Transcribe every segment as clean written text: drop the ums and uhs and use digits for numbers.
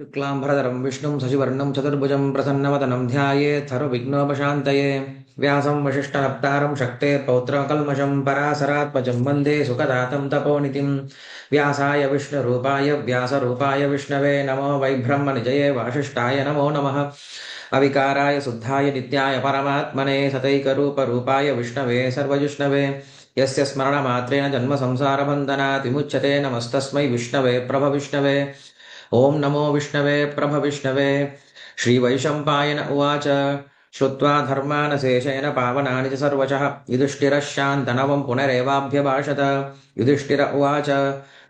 शुक्लाम्बरधरं विष्णुं शशिवर्णं चतुर्भुजं प्रसन्नवदनं ध्यायेत् सर्वविघ्नोपशान्तये व्यासं वसिष्ठनप्तारं शक्तेः पौत्रकल्मषं पराशरात्मजं वन्दे सुखदातं तपोनिधिं व्यासाय विष्णुरूपाय व्यासरूपाय विष्णवे नमो वैब्रह्मनिजये वासिष्ठाय नमो नमः अविकाराय शुद्धाय नित्याय परमात्मने सतैकरूपरूपाय विष्णवे सर्वजिष्णवे यस्य स्मरणमात्रेण जन्मसंसारबन्धनात् विमुच्यते नमस्तस्मै विष्णवे प्रभविष्णवे ओं नमो विष्णवे प्रभविष्णवे श्रीवैशम्पायन उवाच श्रुत्वा धर्मानशेषेण पावनानि च सर्वशः युधिष्ठिरः शान्तनवं पुनरेवाभ्यभाषत युधिष्ठिर उवाच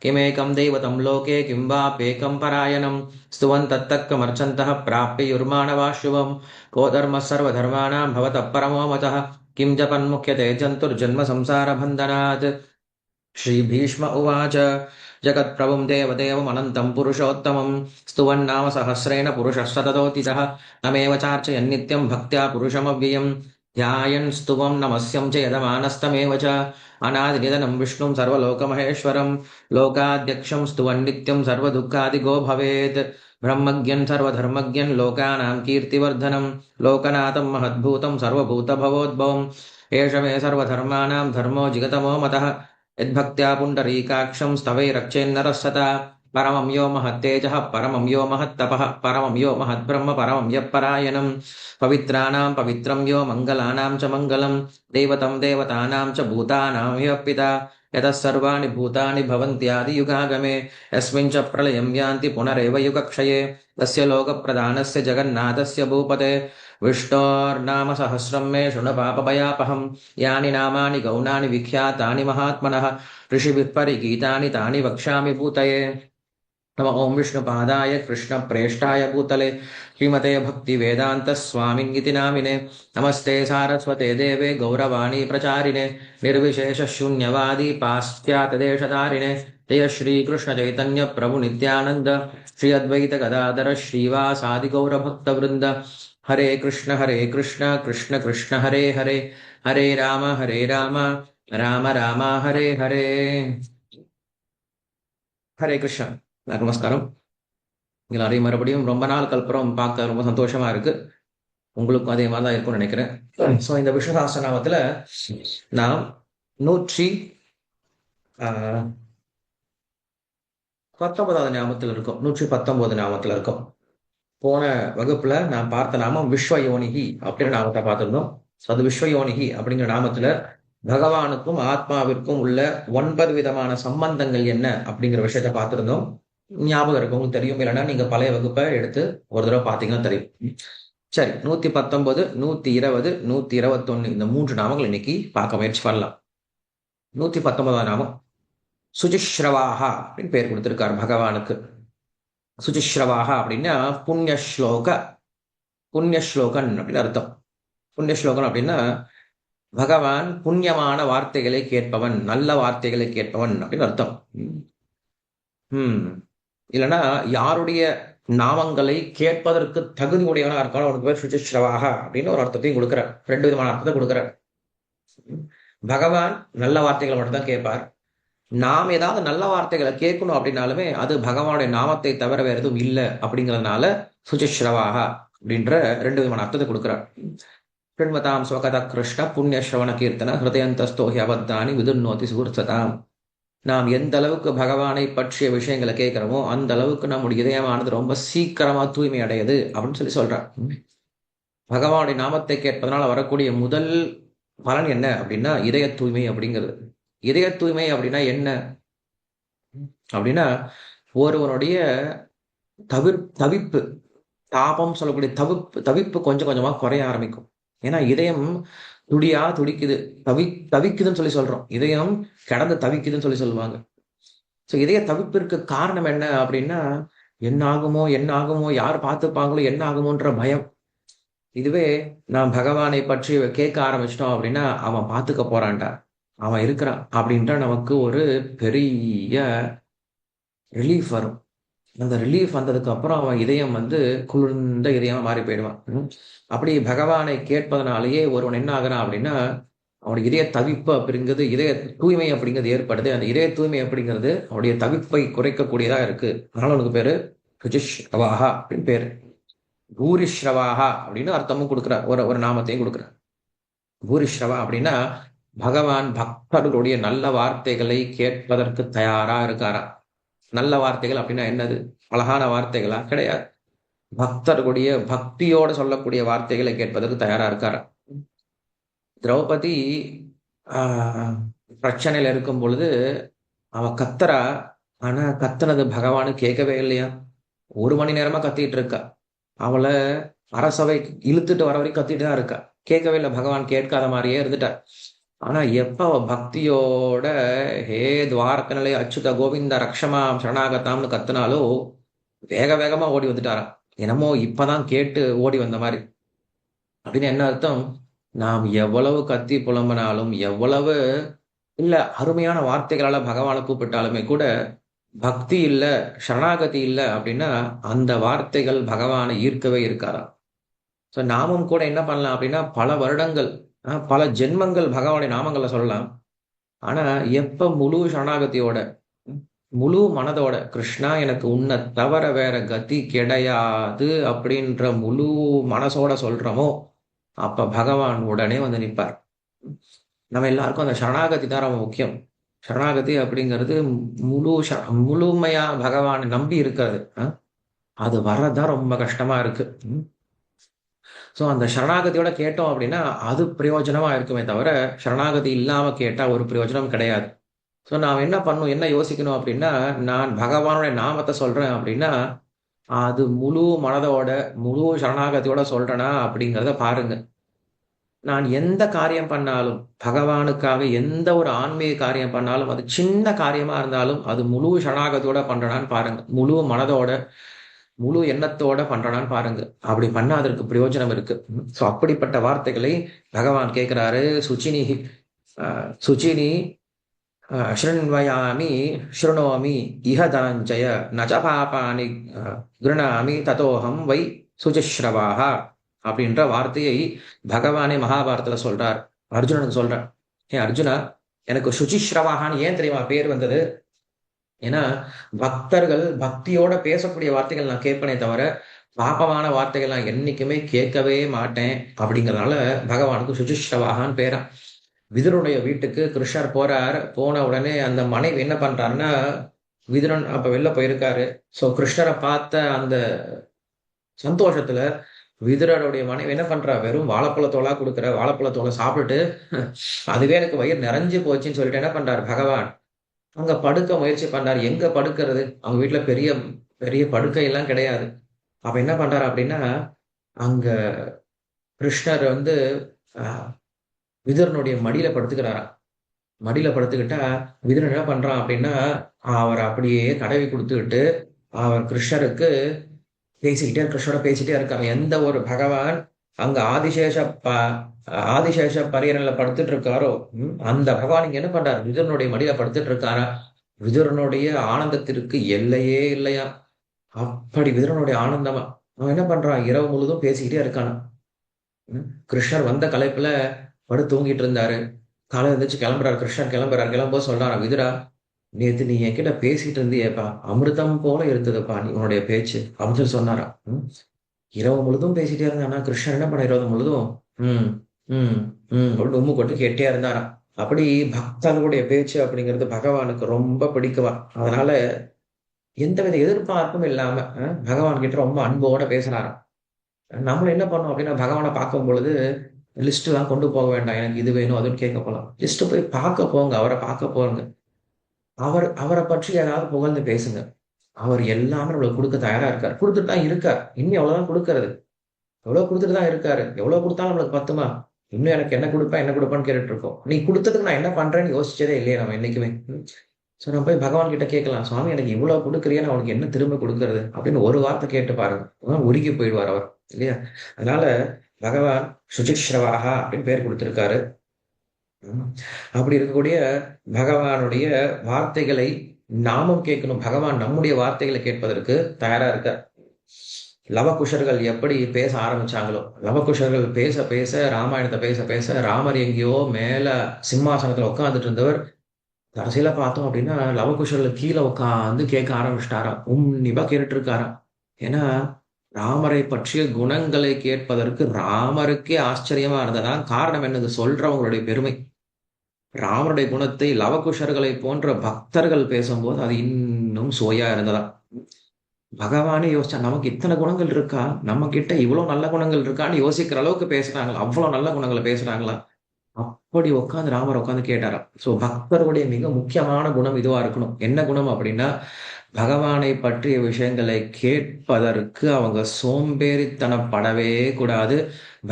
किमेकं दैवतं लोके किं वाप्येकं परायणं स्तुवन्तत्तत्कमर्चन्तः प्राप्य शुभं को धर्मः सर्वधर्माणां भवतः परमो मतः किं जपन्मुख्यते जन्तुर्जन्म संसारबन्धनात् श्रीभीष्म उवाच जगत्प्रभुं देवदेवमनन्तं पुरुषोत्तमं स्तुवन्नाम सहस्रेण पुरुषः सततोत्थितः तमेव चार्चयन्नित्यं भक्त्या पुरुषमव्ययं ध्यायन् स्तुवं नमस्यं च यदमानस्तमेव च अनादिनिधनं विष्णुं सर्वलोकमहेश्वरं लोकाध्यक्षं स्तुवन्नित्यं सर्वदुःखादिगो भवेत् ब्रह्मज्ञं सर्वधर्मज्ञं लोकानां कीर्तिवर्धनं लोकनाथं महद्भूतं सर्वभूतभवोद्भवम् एष मे सर्वधर्माणां धर्मो जिगतमो मतः यद्भक्त्या पुण्डरीकाक्षं स्तवैरक्षेन्नरः सता परमं यो महत्तेजः परमं यो महत्तपः परमं यो महद्ब्रह्म परमं यः परायणं पवित्राणां पवित्रं यो मङ्गलानां च मङ्गलं दैवतं देवतानां च भूतानां ह्यः पिता यतः सर्वाणि भूतानि भवन्त्यादियुगागमे यस्मिन् च प्रलयं यान्ति पुनरेव युगक्षये तस्य लोकप्रधानस्य जगन्नाथस्य भूपते विष्णोर्नाम सहस्रं मे शृणु पापभयापहं यानि नामानि गौणानि विख्यातानि महात्मनः ऋषिभिः परिगीतानि तानि वक्ष्यामि भूतये नम ओं विष्णुपादाय कृष्णप्रेष्ठाय भूतले श्रीमते भक्तिवेदान्तस्वामिन्निति नामिने नमस्ते सारस्वते देवे गौरवाणी प्रचारिणे निर्विशेषशून्यवादी पाश्चात्यदेशधारिणे जय श्रीकृष्णचैतन्य प्रभु नित्यानन्द श्री अद्वैत गदाधर श्रीवासादि गौरभक्तवृन्द हरे कृष्ण कृष्ण कृष्ण हरे हरे हरे राम राम राम हरे हरे हरे कृष्ण நமஸ்காரம். எல்லாரையும் மறுபடியும் ரொம்ப நாள் கல்புறம் பார்க்க ரொம்ப சந்தோஷமா இருக்கு. உங்களுக்கும் அதே மாதிரி தான் இருக்கும்னு நினைக்கிறேன். ஸோ இந்த விஷ்ணு சஹஸ்ரநாமத்துல நாம் 119வது நாமத்தில் இருக்கோம். 119 நாமத்தில் இருக்கோம். போன வகுப்புல நான் பார்த்த நாமம் விஸ்வயோனிகி அப்படிங்கிற நாமத்தை பார்த்திருந்தோம். அது விஸ்வயோனிகி அப்படிங்கிற நாமத்துல பகவானுக்கும் ஆத்மாவிற்கும் உள்ள 9 விதமான சம்பந்தங்கள் என்ன அப்படிங்கிற விஷயத்த பார்த்திருந்தோம். ஞாபகம் இருக்கு, உங்களுக்கு தெரியும். இல்லைன்னா நீங்க பழைய வகுப்பை எடுத்து ஒரு தடவை பார்த்தீங்கன்னா தெரியும். சரி, 119, 120, 121 இந்த 3 நாமங்கள் இன்னைக்கு பார்க்க முயற்சி பண்ணலாம். 119ஆம் நாமம் சுஜிஸ்ரவாஹா அப்படின்னு பேர் கொடுத்திருக்காரு பகவானுக்கு. சுஜிஸ்ரவாஹா அப்படின்னா புண்ணியஸ்லோகன் அப்படின்னு அர்த்தம். புண்ணியஸ்லோகன் அப்படின்னா பகவான் புண்ணியமான வார்த்தைகளை கேட்பவன், நல்ல வார்த்தைகளை கேட்பவன் அப்படின்னு அர்த்தம். இல்லைன்னா யாருடைய நாமங்களை கேட்பதற்கு தகுதி உடையவனா இருக்கானோ அவனுக்கு பேர் சுஜிஸ்ரவாகா அப்படின்னு ஒரு அர்த்தத்தையும் கொடுக்கிறார். 2 விதமான அர்த்தத்தை கொடுக்கிறார். பகவான் நல்ல வார்த்தைகளை மட்டும் தான் கேட்பார். நாம் ஏதாவது நல்ல வார்த்தைகளை கேட்கணும் அப்படின்னாலுமே அது பகவானுடைய நாமத்தை தவிர வேற எதுவும் இல்லை அப்படிங்கிறதுனால சுஜிஸ்ரவாகா அப்படின்ற 2 விதமான அர்த்தத்தை கொடுக்கிறார். பிரணமதாம் ஸ்வகத கிருஷ்ண புண்ணிய ஸ்ரவண கீர்த்தன ஹிருதயந்தஸ்தோஹி அபத்தானி விதுர்நோதி சுகுர்சதாம். நாம் எந்த அளவுக்கு பகவானை பற்றிய விஷயங்களை கேட்கிறோமோ அந்த அளவுக்கு நம்முடைய இதயமானது ரொம்ப சீக்கிரமா தூய்மை அடையுது அப்படின்னு சொல்றார். பகவானுடைய நாமத்தை கேட்பதனால வரக்கூடிய முதல் பலன் என்ன அப்படின்னா இதய தூய்மை அப்படிங்கிறது. இதய தூய்மை அப்படின்னா என்ன அப்படின்னா ஒருவனுடைய தவிப்பு, தாபம் சொல்லக்கூடிய தவிப்பு கொஞ்சம் கொஞ்சமா குறைய ஆரம்பிக்கும். ஏன்னா இதயம் துடிக்குது, தவிக்குதுன்னு சொல்லி சொல்றோம். இதயம் கடந்து தவிக்குதுன்னு சொல்லி சொல்லுவாங்க. ஸோ இதய தவிப்பிற்கு காரணம் என்ன அப்படின்னா என்ன ஆகுமோ, யார் பார்த்துப்பாங்களோ, என்ன ஆகுமோன்ற பயம். இதுவே நாம் பகவானை பற்றி கேட்க ஆரம்பிச்சிட்டோம் அப்படின்னா அவன் பார்த்துக்க போறான்டா, அவன் இருக்கிறான் அப்படின்ற நமக்கு ஒரு பெரிய ரிலீஃப் வரும். அந்த ரிலீஃப் வந்ததுக்கு அப்புறம் அவன் இதயம் குளிர்ந்த இதயமா மாறி போயிடுவான். அப்படி பகவானை கேட்பதனாலேயே ஒருவன் என்ன ஆகுறான் அப்படின்னா அவனுடைய இதய தவிப்பு அப்படிங்கிறது, இதய தூய்மை அப்படிங்கிறது ஏற்படுது. அந்த இதய தூய்மை அப்படிங்கிறது அவனுடைய தவிப்பை குறைக்கக்கூடியதா இருக்கு. அதனால அவனுக்கு பேரு சுஜிஸ்ரவாகா அப்படின்னு பேரு. பூரிஸ்ரவாகா அப்படின்னு அர்த்தமும் கொடுக்குறார், ஒரு ஒரு நாமத்தையும் கொடுக்குறார். பூரிஸ்ரவா அப்படின்னா பகவான் பக்தர்களுடைய நல்ல வார்த்தைகளை கேட்பதற்கு தயாரா இருக்காரா. நல்ல வார்த்தைகள் அப்படின்னா என்னது? அழகான வார்த்தைகளா? கிடையாது. பக்தர்களுடைய பக்தியோட சொல்லக்கூடிய வார்த்தைகளை கேட்பதற்கு தயாரா இருக்காரா. திரௌபதி ஆஹ் பிரச்சனையில இருக்கும் பொழுது அவ கத்துறா. ஆனா கத்துனது பகவானு கேட்கவே இல்லையா. 1 மணி நேரமா கத்திட்டு இருக்கா. அவளை அரசவை இழுத்துட்டு வர வரைக்கும் கத்திட்டு தான் இருக்கா. கேட்கவே இல்லை, பகவான் கேட்காத மாதிரியே இருந்துட்டார். ஆனா எப்ப அவ பக்தியோட ஹே துவாரக நிலை அச்சுத கோவிந்த ரக்ஷமாம் சரணாகத்தாம்னு கத்துனாலோ வேக வேகமா ஓடி வந்துட்டாராம். என்னமோ இப்பதான் கேட்டு ஓடி வந்த மாதிரி. அப்படின்னு என்ன அர்த்தம்? நாம் எவ்வளவு கத்தி புலம்பினாலும், எவ்வளவு இல்ல அருமையான வார்த்தைகளால பகவானை கூப்பிட்டாலுமே கூட பக்தி இல்ல, சரணாகதி இல்ல அப்படின்னா அந்த வார்த்தைகள் பகவானை ஈர்க்கவே இருக்காராம். ஸோ நாமும் கூட என்ன பண்ணலாம் அப்படின்னா பல வருடங்கள், பல ஜென்மங்கள் பகவானுடைய நாமங்களை சொல்லலாம். ஆனா எப்ப முழு சரணாகதியோட, முழு மனதோட கிருஷ்ணா எனக்கு உன்னை தவிர வேற கதி கிடையாது அப்படின்ற முழு மனசோட சொல்றோமோ அப்ப பகவான் உடனே வந்து நிற்பார். நம்ம எல்லாருக்கும் அந்த சரணாகதி தான் ரொம்ப முக்கியம். சரணாகதி அப்படிங்கிறது முழுமையா பகவானை நம்பி இருக்கிறது. அது வர்றதுதான் ரொம்ப கஷ்டமா இருக்கு. ஸோ அந்த சரணாகதியோட கேட்டோம் அப்படின்னா அது பிரயோஜனமா இருக்குமே தவிர சரணாகதி இல்லாம கேட்டா ஒரு பிரயோஜனம் கிடையாது. ஸோ நாம் என்ன பண்ணணும், என்ன யோசிக்கணும் அப்படின்னா, நான் பகவானுடைய நாமத்தை சொல்றேன் அப்படின்னா அது முழு மனதோட முழு சரணாகதியோட சொல்றேனா அப்படிங்கிறத பாருங்க. நான் எந்த காரியம் பண்ணாலும் பகவானுக்காக, எந்த ஒரு ஆன்மீக காரியம் பண்ணாலும் அது சின்ன காரியமா இருந்தாலும் அது முழு சரணாகதியோட பண்றனான்னு பாருங்க. முழு மனதோட முழு எண்ணத்தோட பண்றனான்னு பாருங்க. அப்படி பண்ணா அதற்கு பிரயோஜனம் இருக்கு. ஸோ அப்படிப்பட்ட வார்த்தைகளை பகவான் கேட்கிறாரு. சுச்சினி சுச்சினி ஸ்ருண்வயாமி ஸ்ருணோமி இஹ தனஞ்சய நச்ச பாபானி கிருணாமி ததோஹம் வை சுஜஸ்ரவாக அப்படின்ற வார்த்தையை பகவானே மகாபாரதத்துல சொல்றார். அர்ஜுனனுக்கு சொல்றார், ஏன் அர்ஜுனா, எனக்கு சுச்சிஸ்ரவாகான்னு ஏன் தெரியுமா பேர் வந்தது? ஏன்னா பக்தர்கள் பக்தியோட பேசக்கூடிய வார்த்தைகள் நான் கேட்பனே தவிர பாபமான வார்த்தைகள் நான் என்னைக்குமே கேட்கவே மாட்டேன். அப்படிங்கிறதுனால பகவானுக்கு சுச்சிஸ்ரவாகான்னு பேரா. விதுரனுடைய வீட்டுக்கு கிருஷ்ணர் போறார். போன உடனே அந்த மனைவி என்ன பண்றாருன்னா, விதுரன் அப்ப வெளில போயிருக்காரு. ஸோ கிருஷ்ணரை பார்த்த அந்த சந்தோஷத்துல விதுரனுடைய மனைவி என்ன பண்றா, வெறும் வாழைப்பழத்தோலா கொடுக்குற வாழைப்பழத்தோலை சாப்பிட்டுட்டு அதுவே எனக்கு வயிறு நிறைஞ்சு போச்சுன்னு சொல்லிட்டு என்ன பண்றாரு பகவான், அங்க படுக்க முயற்சி பண்றாரு. எங்க படுக்கிறது, அவங்க வீட்டுல பெரிய பெரிய படுக்கை எல்லாம் கிடையாது. அப்ப என்ன பண்றாரு அப்படின்னா, அங்க கிருஷ்ணர் வந்து விதுரனுடைய மடியில படுத்துக்கிறாராம். மடியில படுத்துக்கிட்டா விதுரன் என்ன பண்றான் அப்படின்னா, அவர் அப்படியே தடவி கொடுத்துக்கிட்டு அவர் கிருஷ்ணருக்கு பேசிக்கிட்டே கிருஷ்ணரோட பேசிட்டே இருக்காங்க. எந்த ஒரு பகவான் அங்க ஆதிசேஷ பரியனில படுத்துட்டு இருக்காரோ அந்த பகவான் இங்க என்ன பண்றாரு, விதுரனுடைய மடியில படுத்துட்டு இருக்காரா. விதுரனுடைய ஆனந்தத்திற்கு எல்லையே இல்லையா. அப்படி விதுரனுடைய ஆனந்தமா அவன் என்ன பண்றான், இரவு முழுதும் பேசிக்கிட்டே இருக்கானா. கிருஷ்ணர் வந்த களைப்புல படுத்து தூங்கிட்டு இருந்தாரு. காலை எழுந்திரிச்சு கிளம்புறாரு. கிருஷ்ணர் கிளம்புறாரு. கிளம்பும்போது சொல்றாரா, விதுரா நேத்து நீ என்கிட்ட பேசிட்டு இருந்தியேப்பா, அமிர்தம் போல இருந்ததுப்பா நீ உன்னுடைய பேச்சு அப்படின்னு சொன்னாரா. இரவு முழுதும் பேசிட்டே இருந்தானா. கிருஷ்ணர் என்ன பண்ண இரவு முழுதும் உம் உம் அப்படின்னு உம்மு கொட்டு கேட்டே இருந்தாரா. அப்படி பக்தர்களுடைய பேச்சு அப்படிங்கிறது பகவானுக்கு ரொம்ப பிடிக்குவா. அதனால எந்தவித எதிர்பார்ப்பும் இல்லாம பகவான் கிட்ட ரொம்ப அன்போட பேசுறாராம். நம்மளும் என்ன பண்ணோம் அப்படின்னா, பகவானை பார்க்கும் பொழுது லிஸ்ட் எல்லாம் கொண்டு போக வேண்டாம், எனக்கு இது வேணும் அதுன்னு கேட்க போலாம். லிஸ்ட் போய் பார்க்க போங்க, அவரை பார்க்க போங்க. அவரை பற்றி ஏதாவது புகழ்ந்து பேசுங்க. அவர் எல்லாமே நம்மளுக்கு கொடுக்க தயாரா இருக்காரு. கொடுத்துட்டு தான் இருக்கார். இன்னும் எவ்வளவுதான் கொடுக்கறது, எவ்வளவு கொடுத்துட்டு தான் இருக்காரு. எவ்வளவு கொடுத்தாலும் நம்மளுக்கு பத்துமா? இன்னும் எனக்கு என்ன கொடுப்பேன் என்ன கொடுப்பான்னு கேட்டுட்டு இருக்கோம். நீ கொடுத்ததுக்கு நான் என்ன பண்றேன்னு யோசிச்சதே இல்லையே நம்ம என்னைக்குமே. சோ நம்ம போய் பகவான் கிட்ட கேட்கலாம், சுவாமி எனக்கு இவ்வளவு கொடுக்குறியா, அவனுக்கு என்ன திரும்ப கொடுக்கறது அப்படின்னு ஒரு வார்த்தை கேட்டு பாருங்க. உருகி போயிடுவார் அவர் இல்லையா. அதனால பகவான் சுஜிஸ்ரவாகா அப்படின்னு பேர் கொடுத்திருக்காரு. அப்படி இருக்கக்கூடிய பகவானுடைய வார்த்தைகளை நாமும் கேட்கணும். பகவான் நம்முடைய வார்த்தைகளை கேட்பதற்கு தயாரா இருக்க. லவகுஷர்கள் எப்படி பேச ஆரம்பிச்சாங்களோ, லவகுஷர்கள் பேச பேச ராமாயணத்தை பேச பேச ராமர் எங்கேயோ மேல சிம்மாசனத்துல உட்காந்துட்டு இருந்தவர் கடைசியில பார்த்தோம் அப்படின்னா லவகுஷர்கள் கீழே உட்காந்து கேட்க ஆரம்பிச்சிட்டாராம். உன்னிப்பா கேட்டுட்டு இருக்காராம். ஏன்னா ராமரை பற்றிய குணங்களை கேட்பதற்கு ராமருக்கே ஆச்சரியமா இருந்ததா. காரணம் என்னது? சொல்றவங்களுடைய பெருமை. ராமருடைய குணத்தை லவகுஷர்களை போன்ற பக்தர்கள் பேசும்போது அது இன்னும் சுவையா இருந்ததா. பகவானே யோசிச்சா நமக்கு இத்தனை குணங்கள் இருக்கா, நம்ம கிட்ட இவ்வளவு நல்ல குணங்கள் இருக்கான்னு யோசிக்கிற அளவுக்கு பேசுறாங்களா, அவ்வளவு நல்ல குணங்களை பேசுறாங்களா. அப்படி உட்காந்து ராமர் உட்காந்து கேட்டாராம். சோ பக்தருடைய மிக முக்கியமான குணம் இதுவா இருக்கணும். என்ன குணம் அப்படின்னா, பகவானை பற்றிய விஷயங்களை கேட்பதற்கு அவங்க சோம்பேறித்தனப்படவே கூடாது.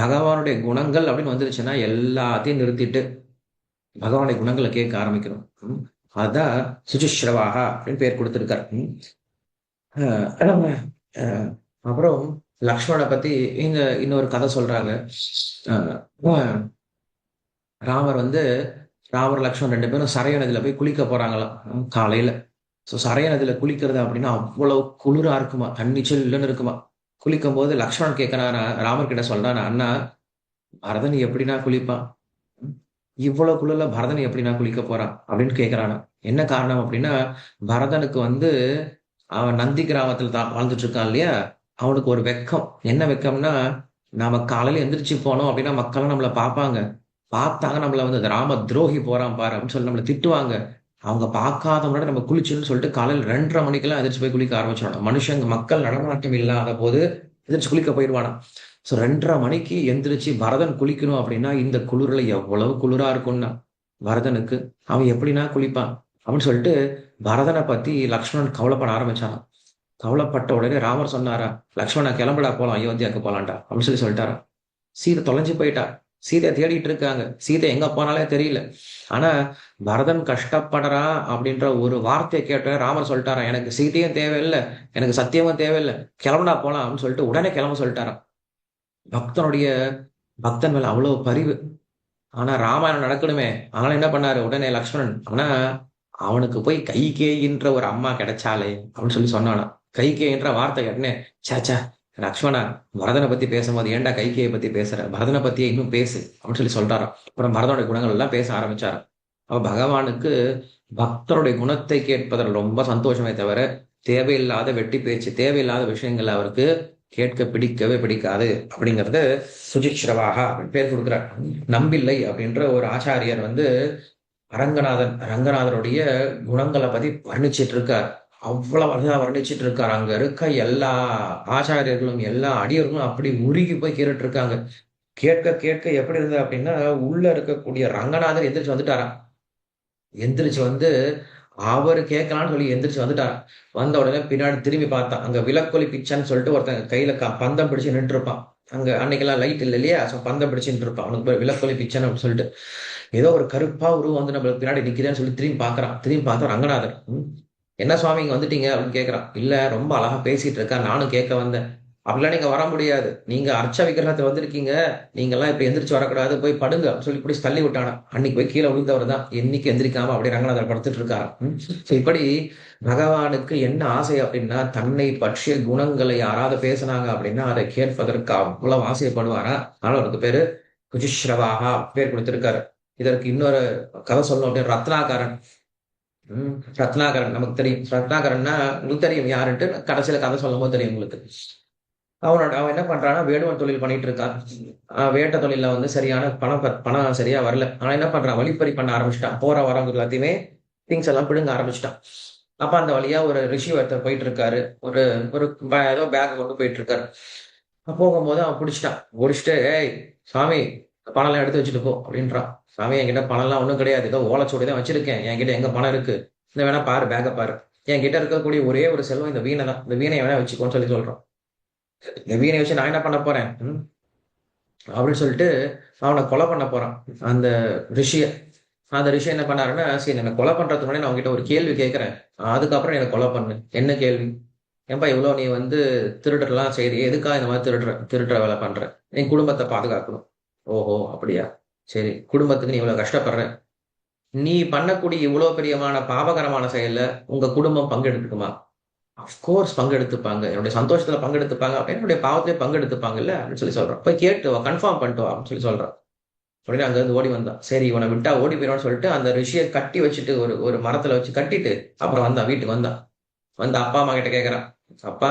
பகவானுடைய குணங்கள் அப்படின்னு வந்துருச்சுன்னா எல்லாத்தையும் நிறுத்திட்டு பகவானுடைய குணங்களை கேட்க ஆரம்பிக்கணும். அதான் சுஜிஸ்ரவாக அப்படின்னு பேர் கொடுத்திருக்காரு. அஹ் அப்புறம் லக்ஷ்மணனை பத்தி இங்க இன்னொரு கதை சொல்றாங்க. அஹ் ராமர் வந்து ராமர் லக்ஷ்மணன் 2 பேரும் சரைய நதியில போய் குளிக்க போறாங்களாம் காலையில. சோ சரைய நதியில குளிக்கிறது அப்படின்னா அவ்வளவு குளிரா இருக்குமா, தண்ணி சில்லுன்னு இருக்குமா. குளிக்கும் போது லக்ஷ்மணன் கேட்கறான், ராமர் கிட்ட சொல்றான், அண்ணா பரதன் எப்படின்னா குளிப்பான், இவ்வளவு குளிர்ல பரதன் எப்படின்னா குளிக்க போறான் அப்படின்னு கேட்கிறானா. என்ன காரணம் அப்படின்னா, பரதனுக்கு வந்து அவன் நந்தி கிராமத்துல தான் வாழ்ந்துட்டு இருக்கான் இல்லையா. அவனுக்கு ஒரு வெக்கம். என்ன வெக்கம்னா, நாம காலையில எந்திரிச்சு போனோம் அப்படின்னா மக்கள் நம்மள பார்ப்பாங்க. பார்த்தாங்க நம்மள வந்து ராம துரோகி போறான் பாரு அப்படின்னு சொல்லி நம்மள திட்டுவாங்க. அவங்க பார்க்காத முன்னாடி நம்ம குளிச்சுன்னு சொல்லிட்டு காலையில 2:30 மணிக்கெல்லாம் எந்திரிச்சு போய் குளிக்க ஆரம்பிச்சிடணும். மனுஷங்க மக்கள் நடமாட்டம் இல்லாத போது எந்திரிச்சு குளிக்க போயிடுவானா. சோ 2:30 மணிக்கு எந்திரிச்சு பரதன் குளிக்கணும் அப்படின்னா இந்த குளிர்ல எவ்வளவு குளிரா இருக்கும்னா பரதனுக்கு, அவன் எப்படின்னா குளிப்பான் அப்படின்னு சொல்லிட்டு பரதனை பத்தி லக்ஷ்மணன் கவலைப்பட ஆரம்பிச்சான். கவலைப்பட்ட உடனே ராமர் சொன்னாரா, லக்ஷ்மணா கிளம்புடா போலாம், அயோத்தியாவுக்கு போலான்டா அப்படின்னு சொல்லிட்டாரா. சீதை தொலைஞ்சு போயிட்டா. சீதையை தேடிட்டு இருக்காங்க. சீதை எங்க போனாலே தெரியல. ஆனா பரதன் கஷ்டப்படுறான் அப்படின்ற ஒரு வார்த்தையை கேட்ட ராமர் சொல்லிட்டாரா, எனக்கு சீதையும் தேவையில்லை, எனக்கு சத்தியமும் தேவையில்லை, கிளம்புடா போலாம் அப்படின்னு சொல்லிட்டு உடனே கிளம்ப சொல்லிட்டாராம். பக்தனுடைய பக்தன் மேல அவ்வளவு பரிவு. ஆனா ராமாயணம் நடக்கணுமே. அதனால என்ன பண்ணாரு உடனே லக்ஷ்மணன், ஆனா அவனுக்கு போய் கைகேயின்ற ஒரு அம்மா கிடைச்சாலே அப்படின்னு சொல்லி சொன்னானா. கைகேயின்ற வார்த்தை கேட்டனே, சேச்சா லக்ஷ்மணா, பரதனை பத்தி பேசும்போது ஏன்டா கைகேயை பத்தி பேசுற, பரதனை பத்தியே இன்னும் பேசு அப்படின்னு சொல்லி சொல்றாராம். அப்புறம் பரதனுடைய குணங்கள் எல்லாம் பேச ஆரம்பிச்சாராம். அப்ப பகவானுக்கு பக்தருடைய குணத்தை கேட்பதில் ரொம்ப சந்தோஷமே தவிர தேவையில்லாத வெட்டி பேச்சு, தேவையில்லாத விஷயங்கள் அவருக்கு கேட்க பிடிக்கவே பிடிக்காது அப்படிங்கறது சுஜிக்ஷ்ரவாக அப்படின்னு பேர் கொடுக்குறார். நம்பில்லை அப்படின்ற ஒரு ஆச்சாரியர் வந்து ரங்கநாதருடைய குணங்களை பத்தி வர்ணிச்சிட்டு இருக்கார். அவ்வளவு அழகா வர்ணிச்சிட்டு இருக்காரு. அங்க இருக்க எல்லா ஆச்சாரியர்களும் எல்லா அடியர்களும் அப்படி உருகி போய் கேட்டுட்டு இருக்காங்க. கேட்க கேட்க எப்படி இருந்தது அப்படின்னா, உள்ள இருக்கக்கூடிய ரங்கநாதர் எந்திரிச்சு வந்துட்டாராம். எந்திரிச்சு வந்து அவரு கேட்கலான்னு சொல்லி எந்திரிச்சு வந்துட்டாராம். வந்த உடனே பின்னாடி திரும்பி பார்த்தான். அங்க விலக்கொலி பிச்சைன்னு சொல்லிட்டு ஒருத்தன் கையில பந்தம் பிடிச்சு நின்று இருப்பான். அங்க அன்னைக்கெல்லாம் லைட் இல்லை இல்லையா. சோ பந்தம் பிடிச்சு நின்று இருப்பான். அவனுக்கு பேர் விலக்கொலி பிச்சைன்னு அப்படின்னு சொல்லிட்டு ஏதோ ஒரு கருப்பா உருவம் வந்து நம்மளுக்கு பின்னாடி நிக்கிறேன்னு சொல்லி திரும்பி பாக்குறான். திரும்பி பார்த்தா ரங்கநாதர். என்ன சுவாமி இங்க வந்துட்டீங்க அப்படின்னு கேட்கிறான். இல்ல ரொம்ப அழகா பேசிட்டு இருக்கா, நானும் கேட்க வந்தேன். அப்படிலாம் நீங்க வர முடியாது, நீங்க அர்ச்ச விக்கிரகத்தை வந்திருக்கீங்க, நீங்க எல்லாம் இப்ப எந்திரிச்சு வரக்கூடாது, போய் படுங்க அப்படின்னு சொல்லி இப்படி தள்ளி விட்டானா. அன்னைக்கு போய் கீழே விழுந்தவர் தான் என்னைக்கு எந்திரிக்காம அப்படியே ரங்கநாதர் படுத்துட்டு இருக்காரு. இப்படி பகவானுக்கு என்ன ஆசை அப்படின்னா, தன்னை பற்றிய குணங்களை யாராவது பேசினாங்க அப்படின்னா அதை கேட்பதற்கு அவ்வளவு ஆசைப்படுவாரா. அதனால அவருக்கு பேரு குஜிஸ்ரவாகா பேர் கொடுத்திருக்காரு. இதற்கு இன்னொரு கதை சொல்லணும் அப்படின்னு ரத்னாகரன். ரத்னாகரன் நமக்கு தெரியும். ரத்னாகரன்னா உங்களுக்கு தெரியும் யாருன்ட்டு, கடைசியில கதை சொல்லும் போது தெரியும் உங்களுக்கு. அவன் என்ன பண்றான்னா வேடுவன் தொழில் பண்ணிட்டு இருக்கான். வேட்ட தொழில வந்து சரியான பணம் சரியா வரல. ஆனா என்ன பண்றான், வழிப்பறி பண்ண ஆரம்பிச்சிட்டான். போற வரவங்க எல்லாத்தையுமே திங்ஸ் எல்லாம் பிடுங்க ஆரம்பிச்சிட்டான். அப்ப அந்த வழியா ஒரு ரிஷி ஒருத்தர் போயிட்டு இருக்காரு. ஒரு ஒரு ஏதோ பேக் கொண்டு போயிட்டு இருக்காரு. போகும்போது அவன் பிடிச்சிட்டான். பிடிச்சிட்டு, ஏய் சாமி பணம் எல்லாம் எடுத்து வச்சுட்டு போ அப்படின்றான். சாமி என்கிட்ட பணம் எல்லாம் ஒண்ணும் கிடையாது, ஏதோ ஓலைச்சோடி தான் வச்சிருக்கேன், என்கிட்ட எங்க பணம் இருக்கு, இந்த வேணா பாரு, பேக்க பாரு, என்கிட்ட இருக்கக்கூடிய ஒரே ஒரு செல்வம் இந்த வீணை தான், இந்த வீணையை வேணா வச்சுக்கோன்னு சொல்லி சொல்றான். இந்த வீணை வச்சு நான் என்ன பண்ண போறேன் அப்படின்னு சொல்லிட்டு அவனை கொலை பண்ண போறான் அந்த ரிஷிய. அந்த ரிஷி என்ன பண்ணாருன்னா, சரி என்ன கொலை பண்றதுக்கு முன்னாடி நான் உங்ககிட்ட ஒரு கேள்வி கேட்கிறேன், அதுக்கப்புறம் என்ன கொலை பண்ணு. என்ன கேள்வி? ஏன்பா இவ்வளவு நீ வந்து திருடுறலாம் சரி, எதுக்காக இந்த மாதிரி திருடுற வேலை பண்ற? என் குடும்பத்தை பாதுகாக்கணும். ஓஹோ அப்படியா, சரி குடும்பத்துக்கு நீ இவ்வளவு கஷ்டப்படுற, நீ பண்ணக்கூடிய இவ்வளவு பெரியமான பாவகரமான செயல்ல உங்க குடும்பம் பங்கெடுத்துக்குமா? அப்கோர்ஸ் பங்கெடுத்துப்பாங்க, என்னுடைய சந்தோஷத்துல பங்கெடுத்துப்பாங்க, என்னுடைய பாவத்திலே பங்கெடுத்துப்பாங்கல்ல அப்படின்னு சொல்லி சொல்றான். போய் கேட்டு கன்ஃபார்ம் பண்ணிட்டு அப்படின்னு சொல்லி சொல்றான். உடனே அங்க இருந்து ஓடி வந்தான். சரி இவனை விட்டா ஓடி போயிடும்னு சொல்லிட்டு அந்த ரிஷியை கட்டி வச்சுட்டு ஒரு ஒரு மரத்துல வச்சு கட்டிட்டு அப்புறம் வந்தான், வீட்டுக்கு வந்தான். வந்து அப்பா அம்மா கிட்ட கேட்கறான், அப்பா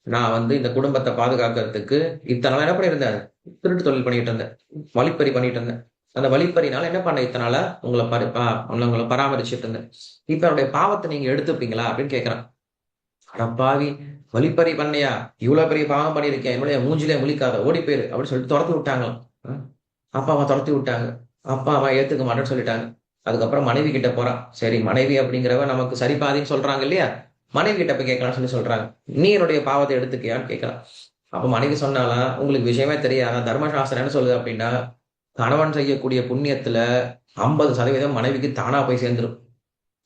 நான் இந்த குடும்பத்தை பாதுகாக்கிறதுக்கு இத்தனை நாள் என்ன பண்ணியிருந்தேன், திருட்டு தொழில் பண்ணிட்டு இருந்தேன், வழிப்பறி பண்ணிட்டு இருந்தேன். அந்த வழிப்பறினால என்ன பண்ண இத்தனை நாளா உங்களை பராமரிச்சுட்டு இருந்தேன். இப்ப என்னுடைய பாவத்தை நீங்க எடுத்துப்பீங்களா அப்படின்னு கேட்கிறான். அடப்பாவி, வழிப்பறி பண்ணையா, இவ்வளவு பெரிய பாவம் பண்ணியிருக்கேன், என்னுடைய மூஞ்சிலே முழிக்காத, ஓடி போயிரு அப்படின்னு சொல்லிட்டு துரத்தி விட்டாங்களாம். அப்பா அம்மா துரத்தி விட்டாங்க. அப்பா அம்மா ஏத்துக்க மாட்டேன்னு சொல்லிட்டாங்க. அதுக்கப்புறம் மனைவி கிட்ட போறான். சரி, மனைவி அப்படிங்கிறவ நமக்கு சரிபாதின்னு சொல்றாங்க இல்லையா, மனைவி கிட்ட போய் கேட்கலாம்னு சொல்லி சொல்றாங்க. நீ என்னுடைய பாவத்தை எடுத்துக்கியான்னு கேட்கலாம். அப்ப மனைவி சொன்னாலாம், உங்களுக்கு விஷயமே தெரியாதா, தர்மசாஸ்திரம் என்ன சொல்லுது அப்படின்னா, கணவன் செய்யக்கூடிய புண்ணியத்துல 50% மனைவிக்கு தானா போய் சேர்ந்துடும்.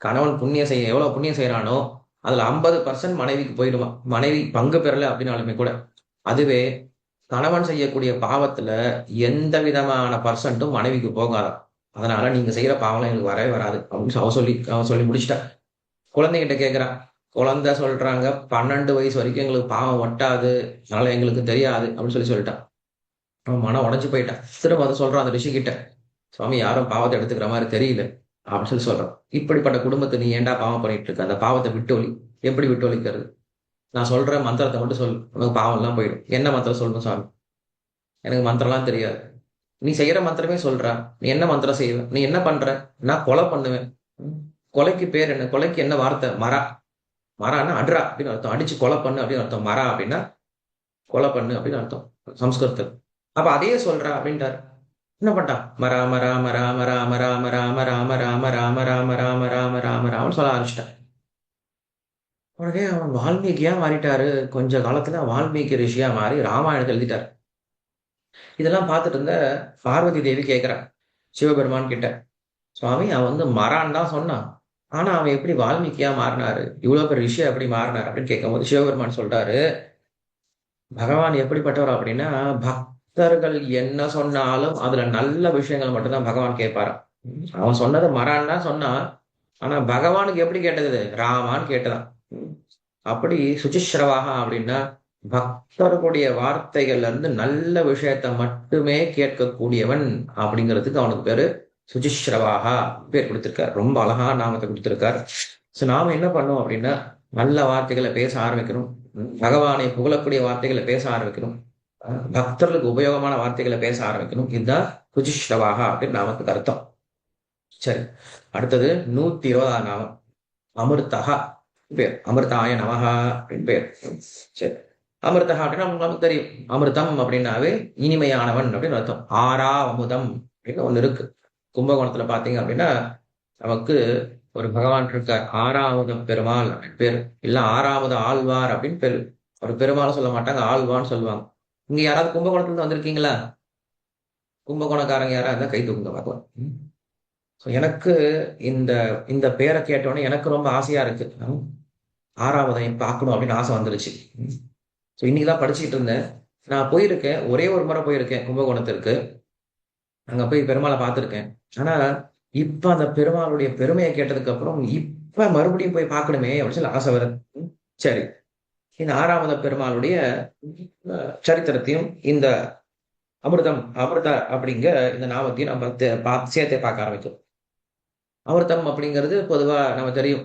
கணவன் புண்ணியம் செய்ய எவ்வளவு புண்ணியம் செய்யறானோ அதுல 50% மனைவிக்கு போயிடுமா. மனைவி பங்கு பெறல அப்படின்னாலுமே கூட. அதுவே கணவன் செய்யக்கூடிய பாவத்துல எந்த விதமான பர்சன்ட்டும் மனைவிக்கு போகாதான். அதனால நீங்க செய்யற பாவம் எங்களுக்கு வரவே வராது அப்படின்னு அவன் சொல்லி முடிச்சிட்டா. குழந்தைகிட்ட கேட்கிறான். குழந்தை சொல்றாங்க, 12 வயசு வரைக்கும் எங்களுக்கு பாவம் ஒட்டாது, அதனால எங்களுக்கு தெரியாது அப்படின்னு சொல்லிட்டான். அவன் மனம் உடஞ்சு போயிட்டான். திரும்ப அதை சொல்றான் அந்த ரிஷி கிட்ட, சுவாமி யாரும் பாவத்தை எடுத்துக்கிற மாதிரி தெரியல அப்படின்னு சொல்றான். இப்படிப்பட்ட குடும்பத்தை நீ ஏன்டா பாவம் பண்ணிட்டு இருக்க, அந்த பாவத்தை விட்டு ஒளி. எப்படி விட்டு ஒழிக்கிறது? நான் சொல்ற மந்திரத்தை மட்டும் சொல்லு, உனக்கு பாவம் எல்லாம் போயிடும். என்ன மந்திரம் சொல்லணும் சுவாமி? எனக்கு மந்திரம்லாம் தெரியாது. நீ செய்யற மந்திரமே சொல்ற, நீ என்ன மந்திரம் செய்வ, நீ என்ன பண்ற? நான் கொலை பண்ணுவேன். கொலைக்கு பேர் என்ன? கொலைக்கு என்ன வார்த்தை? மரா. மரான்னா அட்ரா அப்படின்னு அர்த்தம். அடிச்சு கொலை பண்ணு அப்படின்னு அர்த்தம். மரா அப்படின்னா கொலை பண்ணு அப்படின்னு அர்த்தம் சம்ஸ்கிருதத்தில். அப்ப அதையே சொல்றா அப்படின்ட்டாரு. என்ன பண்ணிட்டான்? மரா மரா மரா மரா மரா மரா மரா மரா மரா மரா மரா மரா மரா மரான்னு சொல்ல ஆரம்பிச்சிட்டான். உடனே அவன் வால்மீகியா மாறிட்டாரு. கொஞ்ச காலத்துல வால்மீகி ரிஷியா மாறி ராமாயணத்தை எழுதிட்டாரு. இதெல்லாம் பார்த்துட்டு இருந்த பார்வதி தேவி கேட்கிறான் சிவபெருமான் கிட்ட, சுவாமி அவன் மரான் தான் சொன்னான், ஆனா அவன் எப்படி வால்மீகியா மாறினாரு, இவ்வளவு பெரிய ரிஷியா எப்படி மாறினாரு அப்படின்னு கேட்கும்போது சிவபெருமான் சொல்றாரு, பகவான் எப்படிப்பட்டவர் அப்படின்னா, பக்தர்கள் என்ன சொன்னாலும் அதுல நல்ல விஷயங்கள் மட்டும்தான் பகவான் கேட்பாராம். அவன் சொன்னது மரான் தான் சொன்னான், ஆனா பகவானுக்கு எப்படி கேட்டது? ராமான்னு கேட்டதான். அப்படி சுச்சிஸ்ரவாக அப்படின்னா பக்தர்களுடைய வார்த்தைகள்ல இருந்து நல்ல விஷயத்த மட்டுமே கேட்கக்கூடியவன் அப்படிங்கிறதுக்கு அவனுக்கு பேரு சுச்சிஸ்ரவாகா பேர் கொடுத்திருக்காரு. ரொம்ப அழகா நாமத்தை கொடுத்திருக்காரு. சோ நாம என்ன பண்ணோம் அப்படின்னா, நல்ல வார்த்தைகளை பேச ஆரம்பிக்கணும், பகவானை புகழக்கூடிய வார்த்தைகளை பேச ஆரம்பிக்கணும், பக்தர்களுக்கு உபயோகமான வார்த்தைகளை பேச ஆரம்பிக்கணும். இதுதான் சுச்சிஸ்ரவாகா அப்படின்னு நாமத்துக்கு அர்த்தம். சரி, அடுத்தது 120ஆம் நாமம் அமிர்தகா பேர். அமிர்தாய நமஹா அப்படின்னு பேர். சரி, அமிர்தகா அப்படின்னா நமக்கு தெரியும், அமிர்தம் அப்படின்னாவே இனிமையானவன் அப்படின்னு அர்த்தம். அமுதம் அப்படின்னு ஒண்ணு இருக்கு. கும்பகோணத்துல பாத்தீங்க அப்படின்னா நமக்கு ஒரு பகவான் இருக்கார், ஆறாவது பெருமாள் அப்படின்னு பேரு, இல்ல ஆறாவது ஆழ்வார் அப்படின்னு பேரு. ஒரு பெருமாள் சொல்ல மாட்டாங்க, ஆழ்வான்னு சொல்லுவாங்க. இங்க யாராவது கும்பகோணத்துல இருந்து வந்திருக்கீங்களா? கும்பகோணக்காரங்க யாராவது இருந்தா கை தூக்குங்க பார்க்கலாம். எனக்கு இந்த இந்த பேரை கேட்டோடனே எனக்கு ரொம்ப ஆசையா இருக்கு. ஆறாவதையும் பார்க்கணும் அப்படின்னு ஆசை வந்துருச்சு. ஸோ இன்னைக்குதான் படிச்சுட்டு இருந்தேன். நான் போயிருக்கேன், ஒரே ஒரு முறை போயிருக்கேன் கும்பகோணத்திற்கு. அங்க போய் பெருமாளை பார்த்திருக்கேன். ஆனா இப்ப அந்த பெருமாளுடைய பெருமையை கேட்டதுக்கு அப்புறம் இப்ப மறுபடியும் போய் பார்க்கணுமே அப்படின்னு சொல்லி ஆசை வருது. சரி, இந்த ஆறாவது பெருமாளுடைய சரித்திரத்தையும் இந்த அமிர்த அப்படிங்க இந்த நாமத்தையும் நம்ம சேர்த்தே பார்க்க ஆரம்பிக்கும். அமிர்தம் அப்படிங்கிறது பொதுவா நம்ம தெரியும்,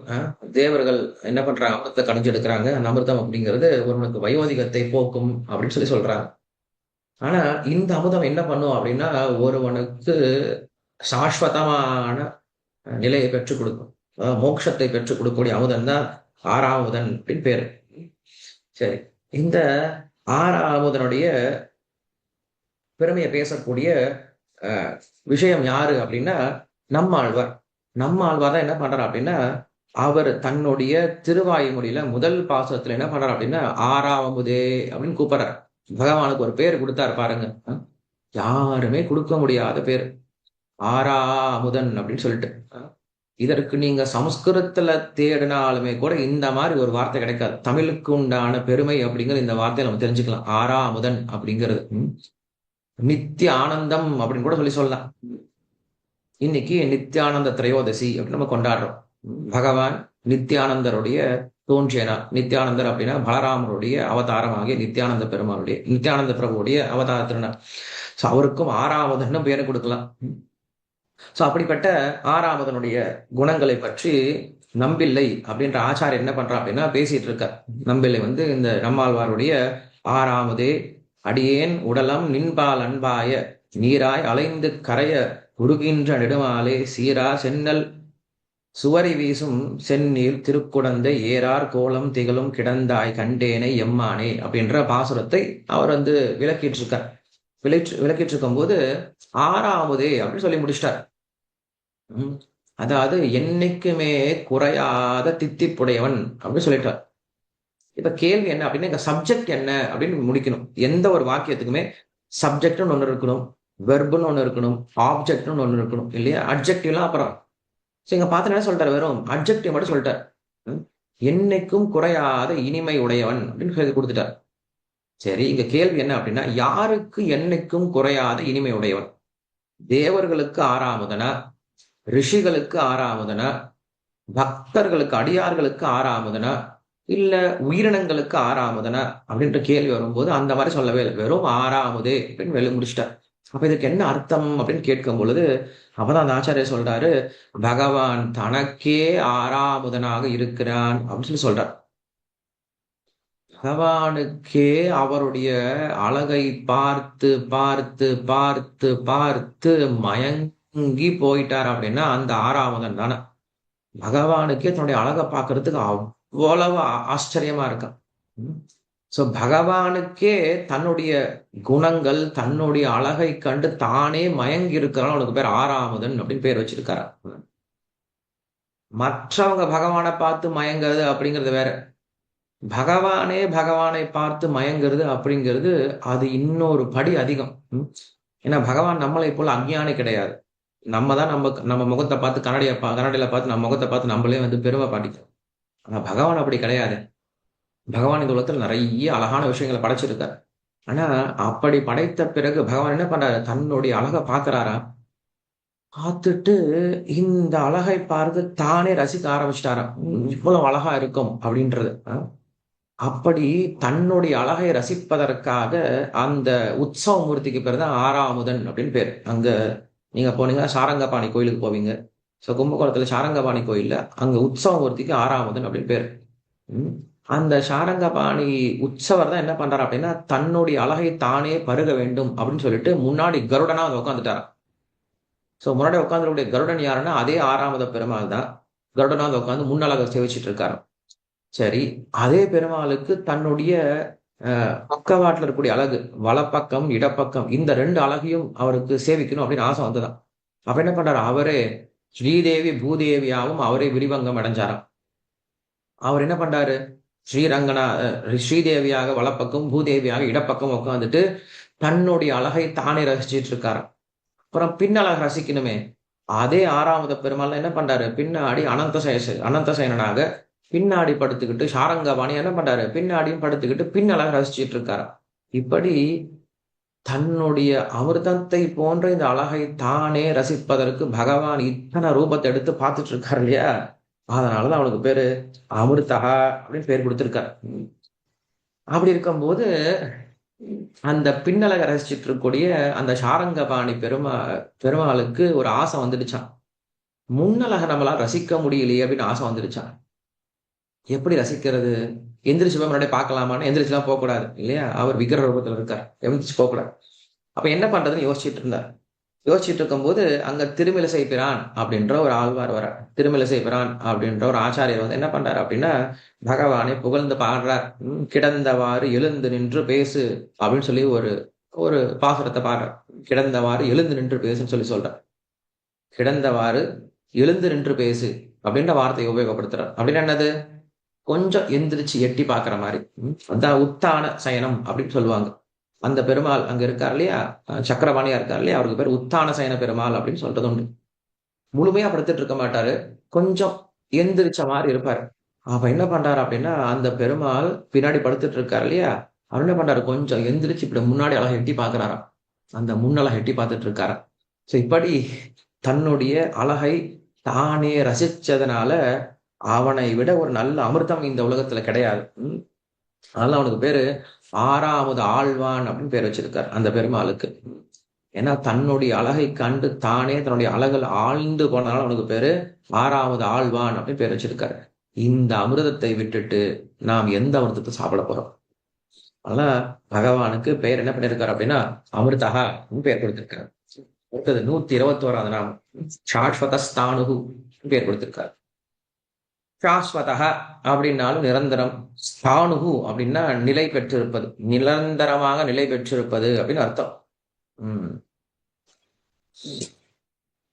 தேவர்கள் என்ன பண்றாங்க, அமிர்தத்தை கடைஞ்சு எடுக்கிறாங்க. அந்த அமிர்தம் அப்படிங்கிறது ஒருவனுக்கு வயோதிகத்தை போக்கும் அப்படின்னு சொல்லி சொல்றாங்க. ஆனா இந்த அமிர்தம் என்ன பண்ணும் அப்படின்னா, ஒருவனுக்கு சாஸ்வதமான நிலையை பெற்றுக் கொடுக்கும், மோட்சத்தை பெற்றுக் கொடுக்கக்கூடிய அமுதன் தான் ஆறாமுதன் அப்படின்னு பேரு. சரி, இந்த ஆறாமுதனுடைய பெருமையை பேசக்கூடிய விஷயம் யாரு அப்படின்னா நம்மாழ்வார். நம்மாழ்வார் தான் என்ன பண்றார் அப்படின்னா, அவர் தன்னுடைய திருவாய்மொழியில முதல் பாசத்துல என்ன பண்றார் அப்படின்னா, ஆறாவமுதே அப்படின்னு கூப்பிடுறார். பகவானுக்கு ஒரு பேர் கொடுத்தாரு பாருங்க, யாருமே கொடுக்க முடியாத பேர், ஆறாமுதன் அப்படின்னு சொல்லிட்டு. இதற்கு நீங்க சமஸ்கிருதத்துல தேடினாலுமே கூட இந்த மாதிரி ஒரு வார்த்தை கிடைக்காது. தமிழுக்கு உண்டான பெருமை அப்படிங்கிறது இந்த வார்த்தையை நம்ம தெரிஞ்சுக்கலாம். ஆறாமுதன் அப்படிங்கிறது நித்திய ஆனந்தம் அப்படின்னு கூட சொல்லலாம். இன்னைக்கு நித்தியானந்த திரையோதசி அப்படின்னு நம்ம கொண்டாடுறோம். பகவான் நித்தியானந்தருடைய தோன்றியனா. நித்தியானந்தர் அப்படின்னா பலராமருடைய அவதாரமாகிய நித்தியானந்த பெருமானுடைய, நித்தியானந்த பிரபுடைய அவதார திருநாள். சோ அவருக்கும் ஆறாவதுன்னு பேரை கொடுக்கலாம். சோ அப்படிப்பட்ட ஆறாவதனுடைய குணங்களை பற்றி நம்பிள்ளை அப்படின்ற ஆச்சாரியர் என்ன பண்றா அப்படின்னா பேசிட்டு இருக்கார். நம்பிள்ளை இந்த நம்மாழ்வாருடைய ஆறாமதே அடியேன் உடலம் நின்பால் அன்பாய நீராய் அலைந்து கரைய உருகின்ற நெடுமாலே சீரா சென்னல் சுவரி வீசும் செந்நீர் திருக்குடந்தை ஏறார் கோலம் திகழும் கிடந்தாய் கண்டேனை எம்மானே அப்படின்ற பாசுரத்தை அவர் விளக்கிட்டு இருக்கார். விளக்கிட்டு இருக்கும் போது ஆறாவதே அப்படின்னு சொல்லி முடிச்சிட்டார். அதாவது என்னைக்குமே குறையாத தித்திப்புடையவன் அப்படின்னு சொல்லிட்டார். இப்ப கேள்வி என்ன அப்படின்னா, இங்க சப்ஜெக்ட் என்ன அப்படின்னு முடிக்கணும். எந்த ஒரு வாக்கியத்துக்குமே சப்ஜெக்ட்னு ஒண்ணு இருக்கணும், வெர்புன்னு ஒண்ணு இருக்கணும், ஆப்ஜெக்ட்னு ஒண்ணு இருக்கணும் இல்லையா? அட்ஜெக்டிவ்லாம் அப்புறம். இங்க பார்த்து என்ன சொல்லிட்டாரு, வெறும் அட்ஜெக்டிவ் மட்டும் சொல்லிட்டார். என்னைக்கும் குறையாத இனிமை உடையவன் அப்படின்னு சொல்லி கொடுத்துட்டார். சரி, இங்க கேள்வி என்ன அப்படின்னா, யாருக்கு என்னைக்கும் குறையாத இனிமை உடையவன்? தேவர்களுக்கு ஆறாமுதனா, ரிஷிகளுக்கு ஆறாமுதனா, பக்தர்களுக்கு அடியார்களுக்கு ஆறாமுதனா, இல்ல உயிரினங்களுக்கு ஆறாமுதனா அப்படின்ற கேள்வி வரும்போது அந்த மாதிரி சொல்லவே இல்லை. வெறும் ஆறாமுதே அப்படின்னு வெளி முடிச்சிட்டார். அப்ப இதுக்கு என்ன அர்த்தம் அப்படின்னு கேட்கும் பொழுது அப்பதான் அந்த ஆச்சாரியர் சொல்றாரு, பகவான் தனக்கே ஆறாமுதனாக இருக்கிறான் அப்படின்னு சொல்லி சொல்றார். பகவானுக்கே அவருடைய அழகை பார்த்து பார்த்து பார்த்து பார்த்து மயங்கி போயிட்டார் அப்படின்னா அந்த ஆறாமுதன் தானே. பகவானுக்கே தன்னுடைய அழகை பார்க்கறதுக்கு அவ்வளவு ஆச்சரியமா இருக்கான். சோ பகவானுக்கே தன்னுடைய குணங்கள் தன்னுடைய அழகை கண்டு தானே மயங்கி இருக்கிறான். அவனுக்கு பேர் ஆறாமுதன் அப்படின்னு பேர் வச்சிருக்காரு. மற்றவங்க பகவானை பார்த்து மயங்கிறது அப்படிங்கிறது வேற. பகவானே பகவானை பார்த்து மயங்கிறது அப்படிங்கிறது அது இன்னொரு படி அதிகம். ஏன்னா பகவான் நம்மளை போல அஞ்ஞானி கிடையாது. நம்ம தான் நம்ம முகத்தை பார்த்து கண்ணாடியில பார்த்து நம்ம முகத்தை பார்த்து நம்மளே பெருமை பாட்டிக்கிறோம். ஆனா பகவான் அப்படி கிடையாது. பகவான் இந்த உலகத்துல நிறைய அழகான விஷயங்களை படைச்சிருக்காரு. ஆனா அப்படி படைத்த பிறகு பகவான் என்ன பண்றாரு, தன்னுடைய அழகை பார்க்கிறாரா, பார்த்துட்டு இந்த அழகை பார்த்து தானே ரசிக்க ஆரம்பிச்சிட்டாராம். இவ்வளவு அழகா இருக்கும் அப்படின்றது. அப்படி தன்னுடைய அழகை ரசிப்பதற்காக அந்த உற்சவ மூர்த்திக்கு பேர் தான் ஆறாமுதன் அப்படின்னு பேர். அங்க நீங்க போனீங்கன்னா சாரங்கபாணி கோயிலுக்கு போவீங்க. ஸோ கும்பகோணத்துல சாரங்கபாணி கோயில்ல அங்க உற்சவ மூர்த்திக்கு ஆறாமுதன் அப்படின்னு பேர். அந்த சாரங்கபாணி உற்சவர் தான் என்ன பண்றாரு அப்படின்னா, தன்னுடைய அழகை தானே பருக வேண்டும் அப்படின்னு சொல்லிட்டு முன்னாடி கருடனா உட்காந்துட்டாராம். சோ முன்னாடி உட்காந்துருக்கூடிய கருடன் யாருன்னா அதே ஆறாமத பெருமாள் தான். கருடனா உட்காந்து முன்னழகை சேவிச்சிட்டு இருக்காரு. சரி, அதே பெருமாளுக்கு தன்னுடைய பக்கவாட்டில் இருக்கக்கூடிய அழகு, வலப்பக்கம் இடப்பக்கம், இந்த 2 அழகையும் அவருக்கு சேவிக்கணும் அப்படின்னு ஆசை வந்துதான். அப்ப என்ன பண்றாரு, அவரே ஸ்ரீதேவி பூதேவியாவும் அவரே விரிவங்கம் அடைஞ்சாராம். அவர் என்ன பண்றாரு, ஸ்ரீதேவியாக வலப்பக்கம் பூதேவியாக இடப்பக்கம் உட்காந்துட்டு தன்னுடைய அழகை தானே ரசிச்சிட்டு இருக்காரு. அப்புறம் பின்னழக ரசிக்கணுமே, அதே ஆறாவது பெருமாள் என்ன பண்றாரு, பின்னாடி அனந்தசயனாக பின்னாடி படுத்துக்கிட்டு சாரங்கபாணி என்ன பண்றாரு, பின்னாடியும் படுத்துக்கிட்டு பின்னழக ரசிச்சிட்டு இருக்காரு. இப்படி தன்னுடைய அமிர்தத்தை போன்ற இந்த அழகை தானே ரசிப்பதற்கு பகவான் இத்தனை ரூபத்தை எடுத்து பார்த்துட்டு இருக்காரு இல்லையா? அதனாலதான் அவனுக்கு பேரு அமிர்தகா அப்படின்னு பேர் கொடுத்திருக்கார். அப்படி இருக்கும்போது அந்த பின்னழக ரசிச்சிட்டு இருக்கக்கூடிய அந்த சாரங்கபாணி பெருமாளுக்கு ஒரு ஆசை வந்துடுச்சான். முன்னழக நம்மளால ரசிக்க முடியலையே அப்படின்னு ஆசை வந்துடுச்சான். எப்படி ரசிக்கிறது, எந்திரிச்சு போய் முன்னாடி பார்க்கலாமான்னு எந்திரிச்சுலாம் போகக்கூடாது இல்லையா? அவர் விக்கிர ரூபத்துல இருக்கார், எந்திரிச்சு போகக்கூடாது. அப்ப என்ன பண்றதுன்னு யோசிச்சுட்டு இருந்தார். யோசிச்சுட்டு இருக்கும்போது அங்க திருமிழிசை பிரான் அப்படின்ற ஒரு ஆழ்வார் வர, திருமிழிசை பிரான் அப்படின்ற ஒரு ஆச்சாரியர் என்ன பண்றாரு அப்படின்னா, பகவானை புகழ்ந்து பாடுறார். கிடந்தவாறு எழுந்து நின்று பேசு அப்படின்னு சொல்லி ஒரு பாசுரத்தை பாடுறார். கிடந்தவாறு எழுந்து நின்று பேசுன்னு சொல்லி சொல்றார். கிடந்தவாறு எழுந்து நின்று பேசு அப்படின்ற வார்த்தையை உபயோகப்படுத்துறார். அப்படின்னு என்னது, கொஞ்சம் எந்திரிச்சு எட்டி பாக்குற மாதிரி. அதான் உத்தான சயனம் அப்படின்னு சொல்லுவாங்க. அந்த பெருமாள் அங்க இருக்கார் இல்லையா, சக்கரபாணியா இருக்கார் இல்லையா, அவருக்கு பேர் உத்தான சயன பெருமாள் அப்படின்னு சொல்றது உண்டு. முழுமையா படுத்துட்டு இருக்க மாட்டாரு, கொஞ்சம் எந்திரிச்ச மாதிரி இருப்பாரு. அப்ப என்ன பண்றாரு அப்படின்னா, அந்த பெருமாள் பின்னாடி படுத்துட்டு இருக்காரு இல்லையா, அவர் என்ன பண்றாரு, கொஞ்சம் எந்திரிச்சு இப்படி முன்னாடி அழகா எட்டி பாக்குறாராம். அந்த முன்னழகை எட்டி பார்த்துட்டு இருக்காராம். சோ இப்படி தன்னுடைய அழகை தானே ரசிச்சதுனால அவனை விட ஒரு நல்ல அமிர்தம் இந்த உலகத்துல கிடையாது. அதனால அவனுக்கு பேரு ஆறாவது ஆழ்வான் அப்படின்னு பேர் வச்சிருக்காரு அந்த பெருமாளுக்கு. ஏன்னா தன்னுடைய அழகை கண்டு தானே தன்னுடைய அழகில் ஆழ்ந்து போனாலும் அவனுக்கு பேரு ஆறாவது ஆழ்வான் அப்படின்னு பேர் வச்சிருக்காரு. இந்த அமிர்தத்தை விட்டுட்டு நாம் எந்த அமிர்தத்தை சாப்பிட போறோம்? அதெல்லாம் பகவானுக்கு பெயர் என்ன பண்ணிருக்காரு அப்படின்னா அமிர்தகா பெயர் கொடுத்திருக்காரு. அடுத்தது 121வது நாமம் சாஸ்வதஸ்தானுகு பேர் கொடுத்திருக்காரு. சாஸ்வதா அப்படின்னாலும் நிரந்தரம், ஸ்தானுகு அப்படின்னா நிலை பெற்றிருப்பது, நிரந்தரமாக நிலை பெற்றிருப்பது அப்படின்னு அர்த்தம்.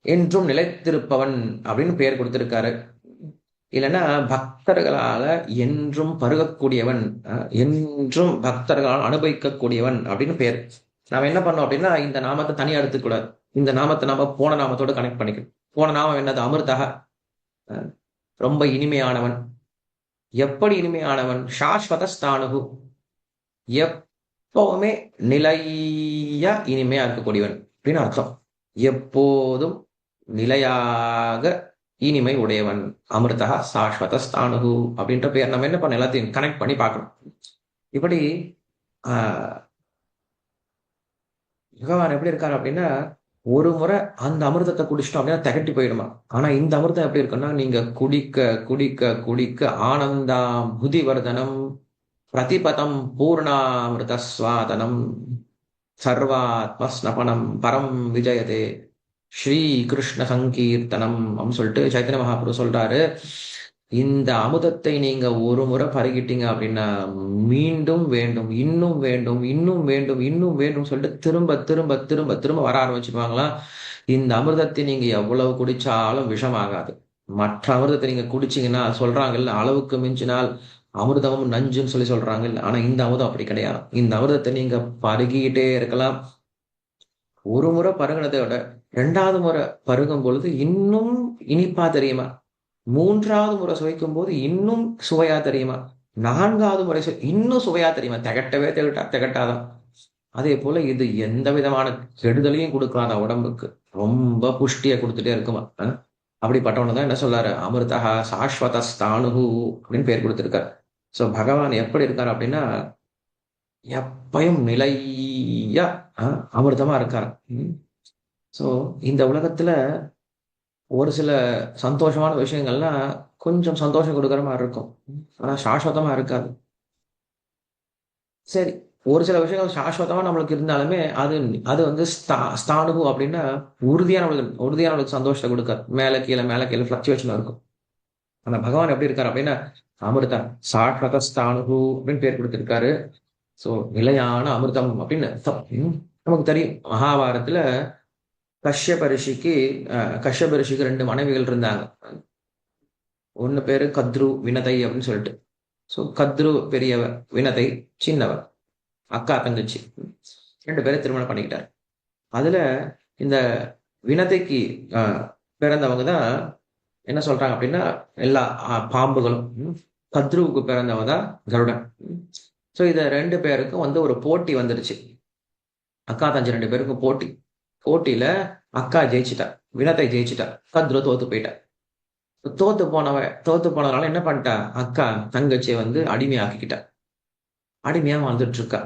என்றும் நிலைத்திருப்பவன் அப்படின்னு பெயர் கொடுத்திருக்காரு. இல்லைன்னா பக்தர்களால என்றும் பருகக்கூடியவன், என்றும் பக்தர்களால் அனுபவிக்கக்கூடியவன் அப்படின்னு பேர். நாம என்ன பண்ணோம் அப்படின்னா இந்த நாமத்தை தனியா எடுத்துக்கூடாது. இந்த நாமத்தை நாம போன நாமத்தோட கனெக்ட் பண்ணிக்கணும். போன நாமம் என்னது? அமிர்தக, ரொம்ப இனிமையானவன். எப்படி இனிமையானவன்? சாஸ்வத ஸ்தானுகு, எப்பவுமே நிலையா இனிமையா இருக்கக்கூடியவன் அப்படின்னு அர்த்தம். எப்போதும் நிலையாக இனிமை உடையவன். அமிர்தா சாஸ்வத ஸ்தானுகு அப்படின்ற பேர் நம்ம என்ன பண்ண எல்லாத்தையும் கனெக்ட் பண்ணி பார்க்கணும். இப்படி பகவான் எப்படி இருக்காரு அப்படின்னா ஒரு முறை அந்த அமிர்தத்தை குடிச்சிட்டோம் அப்படின்னா திகட்டி போயிடுமா. ஆனா இந்த அமிர்தம் எப்படி இருக்குன்னா நீங்க குடிக்க குடிக்க குடிக்க ஆனந்தாம் புதிவர்தனம் பிரதிபதம் பூர்ணாமிருத ஸ்வாதனம் சர்வாத்மஸ்னபனம் பரம் விஜயதே ஸ்ரீ கிருஷ்ண சங்கீர்த்தனம் அப்படின்னு சொல்லிட்டு சைத்தன்ய மகாபுரு சொல்றாரு. இந்த அமுதத்தை நீங்க ஒரு முறை பருகிட்டீங்க அப்படின்னா மீண்டும் வேண்டும், இன்னும் வேண்டும், இன்னும் வேண்டும், இன்னும் வேண்டும் சொல்லிட்டு திரும்ப திரும்ப திரும்ப திரும்ப வர ஆரம்பிச்சுப்பாங்களாம். இந்த அமிர்தத்தை நீங்க எவ்வளவு குடிச்சாலும் விஷமாகாது. மற்ற அமிர்தத்தை நீங்க குடிச்சீங்கன்னா சொல்றாங்கல்ல, அளவுக்கு மிஞ்சினால் அமிர்தமும் நஞ்சுன்னு சொல்லி சொல்றாங்க இல்ல. ஆனா இந்த அமிர்தம் அப்படி கிடையாது. இந்த அமிர்தத்தை நீங்க பருகிட்டே இருக்கலாம். ஒரு முறை பருகினதை விட 2வது முறை பருகும் பொழுது இன்னும் இனிப்பா தெரியுமா, 3வது முறை சுவைக்கும் போது இன்னும் சுவையா தெரியுமா, 4வது முறை இன்னும் சுவையா தெரியுமா, திகட்டவே திகட்டாதான். அதே போல இது எந்த விதமான கெடுதலையும் கொடுக்காத உடம்புக்கு ரொம்ப புஷ்டியை கொடுத்துட்டே இருக்குமா. அப்படிப்பட்டவனு தான் என்ன சொல்றாரு, அமிர்தா சாஸ்வத ஸ்தானுகு அப்படின்னு பேர் கொடுத்திருக்காரு. சோ பகவான் எப்படி இருக்காரு அப்படின்னா எப்பயும் நிலையா அமிர்தமா இருக்காரு. சோ இந்த உலகத்துல ஒரு சில சந்தோஷமான விஷயங்கள்லாம் கொஞ்சம் சந்தோஷம் கொடுக்குற மாதிரி இருக்கும், ஆனா சாஸ்வதமா இருக்காது. சரி, ஒரு சில விஷயங்கள் சாஸ்வதமா நம்மளுக்கு இருந்தாலுமே அது அது வந்து ஸ்தானுகு அப்படின்னா உறுதியானவளுக்கு சந்தோஷத்தை கொடுக்காது. மேல கீழே பிளக்சுவேஷன் இருக்கும். ஆனா பகவான் எப்படி இருக்காரு அப்படின்னா அமிர்தா சாஸ்வத ஸ்தானுகு அப்படின்னு பேர் கொடுத்திருக்காரு. சோ நிலையான அமிர்தம் அப்படின்னு நமக்கு தெரியும். மகாபாரதத்துல கஷ்யப ரிஷிக்கு 2 மனைவிகள் இருந்தாங்க. ஒண்ணு பேரு கத்ரு, வினதை அப்படின்னு சொல்லிட்டு. சோ கத்ரு பெரியவ, வினதை சின்னவ, அக்கா தங்கச்சி. 2 பேரை திருமணம் பண்ணிக்கிட்டாரு. அதுல இந்த வினதைக்கு பிறந்தவங்க தான் என்ன சொல்றாங்க அப்படின்னா எல்லா பாம்புகளும். கத்ருவுக்கு பிறந்தவங்க தான் கருடன். சோ இத 2 பேருக்கும் வந்து ஒரு போட்டி வந்துருச்சு. அக்கா தங்கச்சி 2 பேருக்கும் போட்டியில அக்கா ஜெயிச்சுட்டா, வினத்தை ஜெயிச்சுட்டா, கத்ரு தோத்து போயிட்டா. தோத்து போனதுனால என்ன பண்ணிட்டா, அக்கா தங்கச்சியை வந்து அடிமையாக்கிக்கிட்டா, அடிமையா வாழ்ந்துட்டு இருக்கா.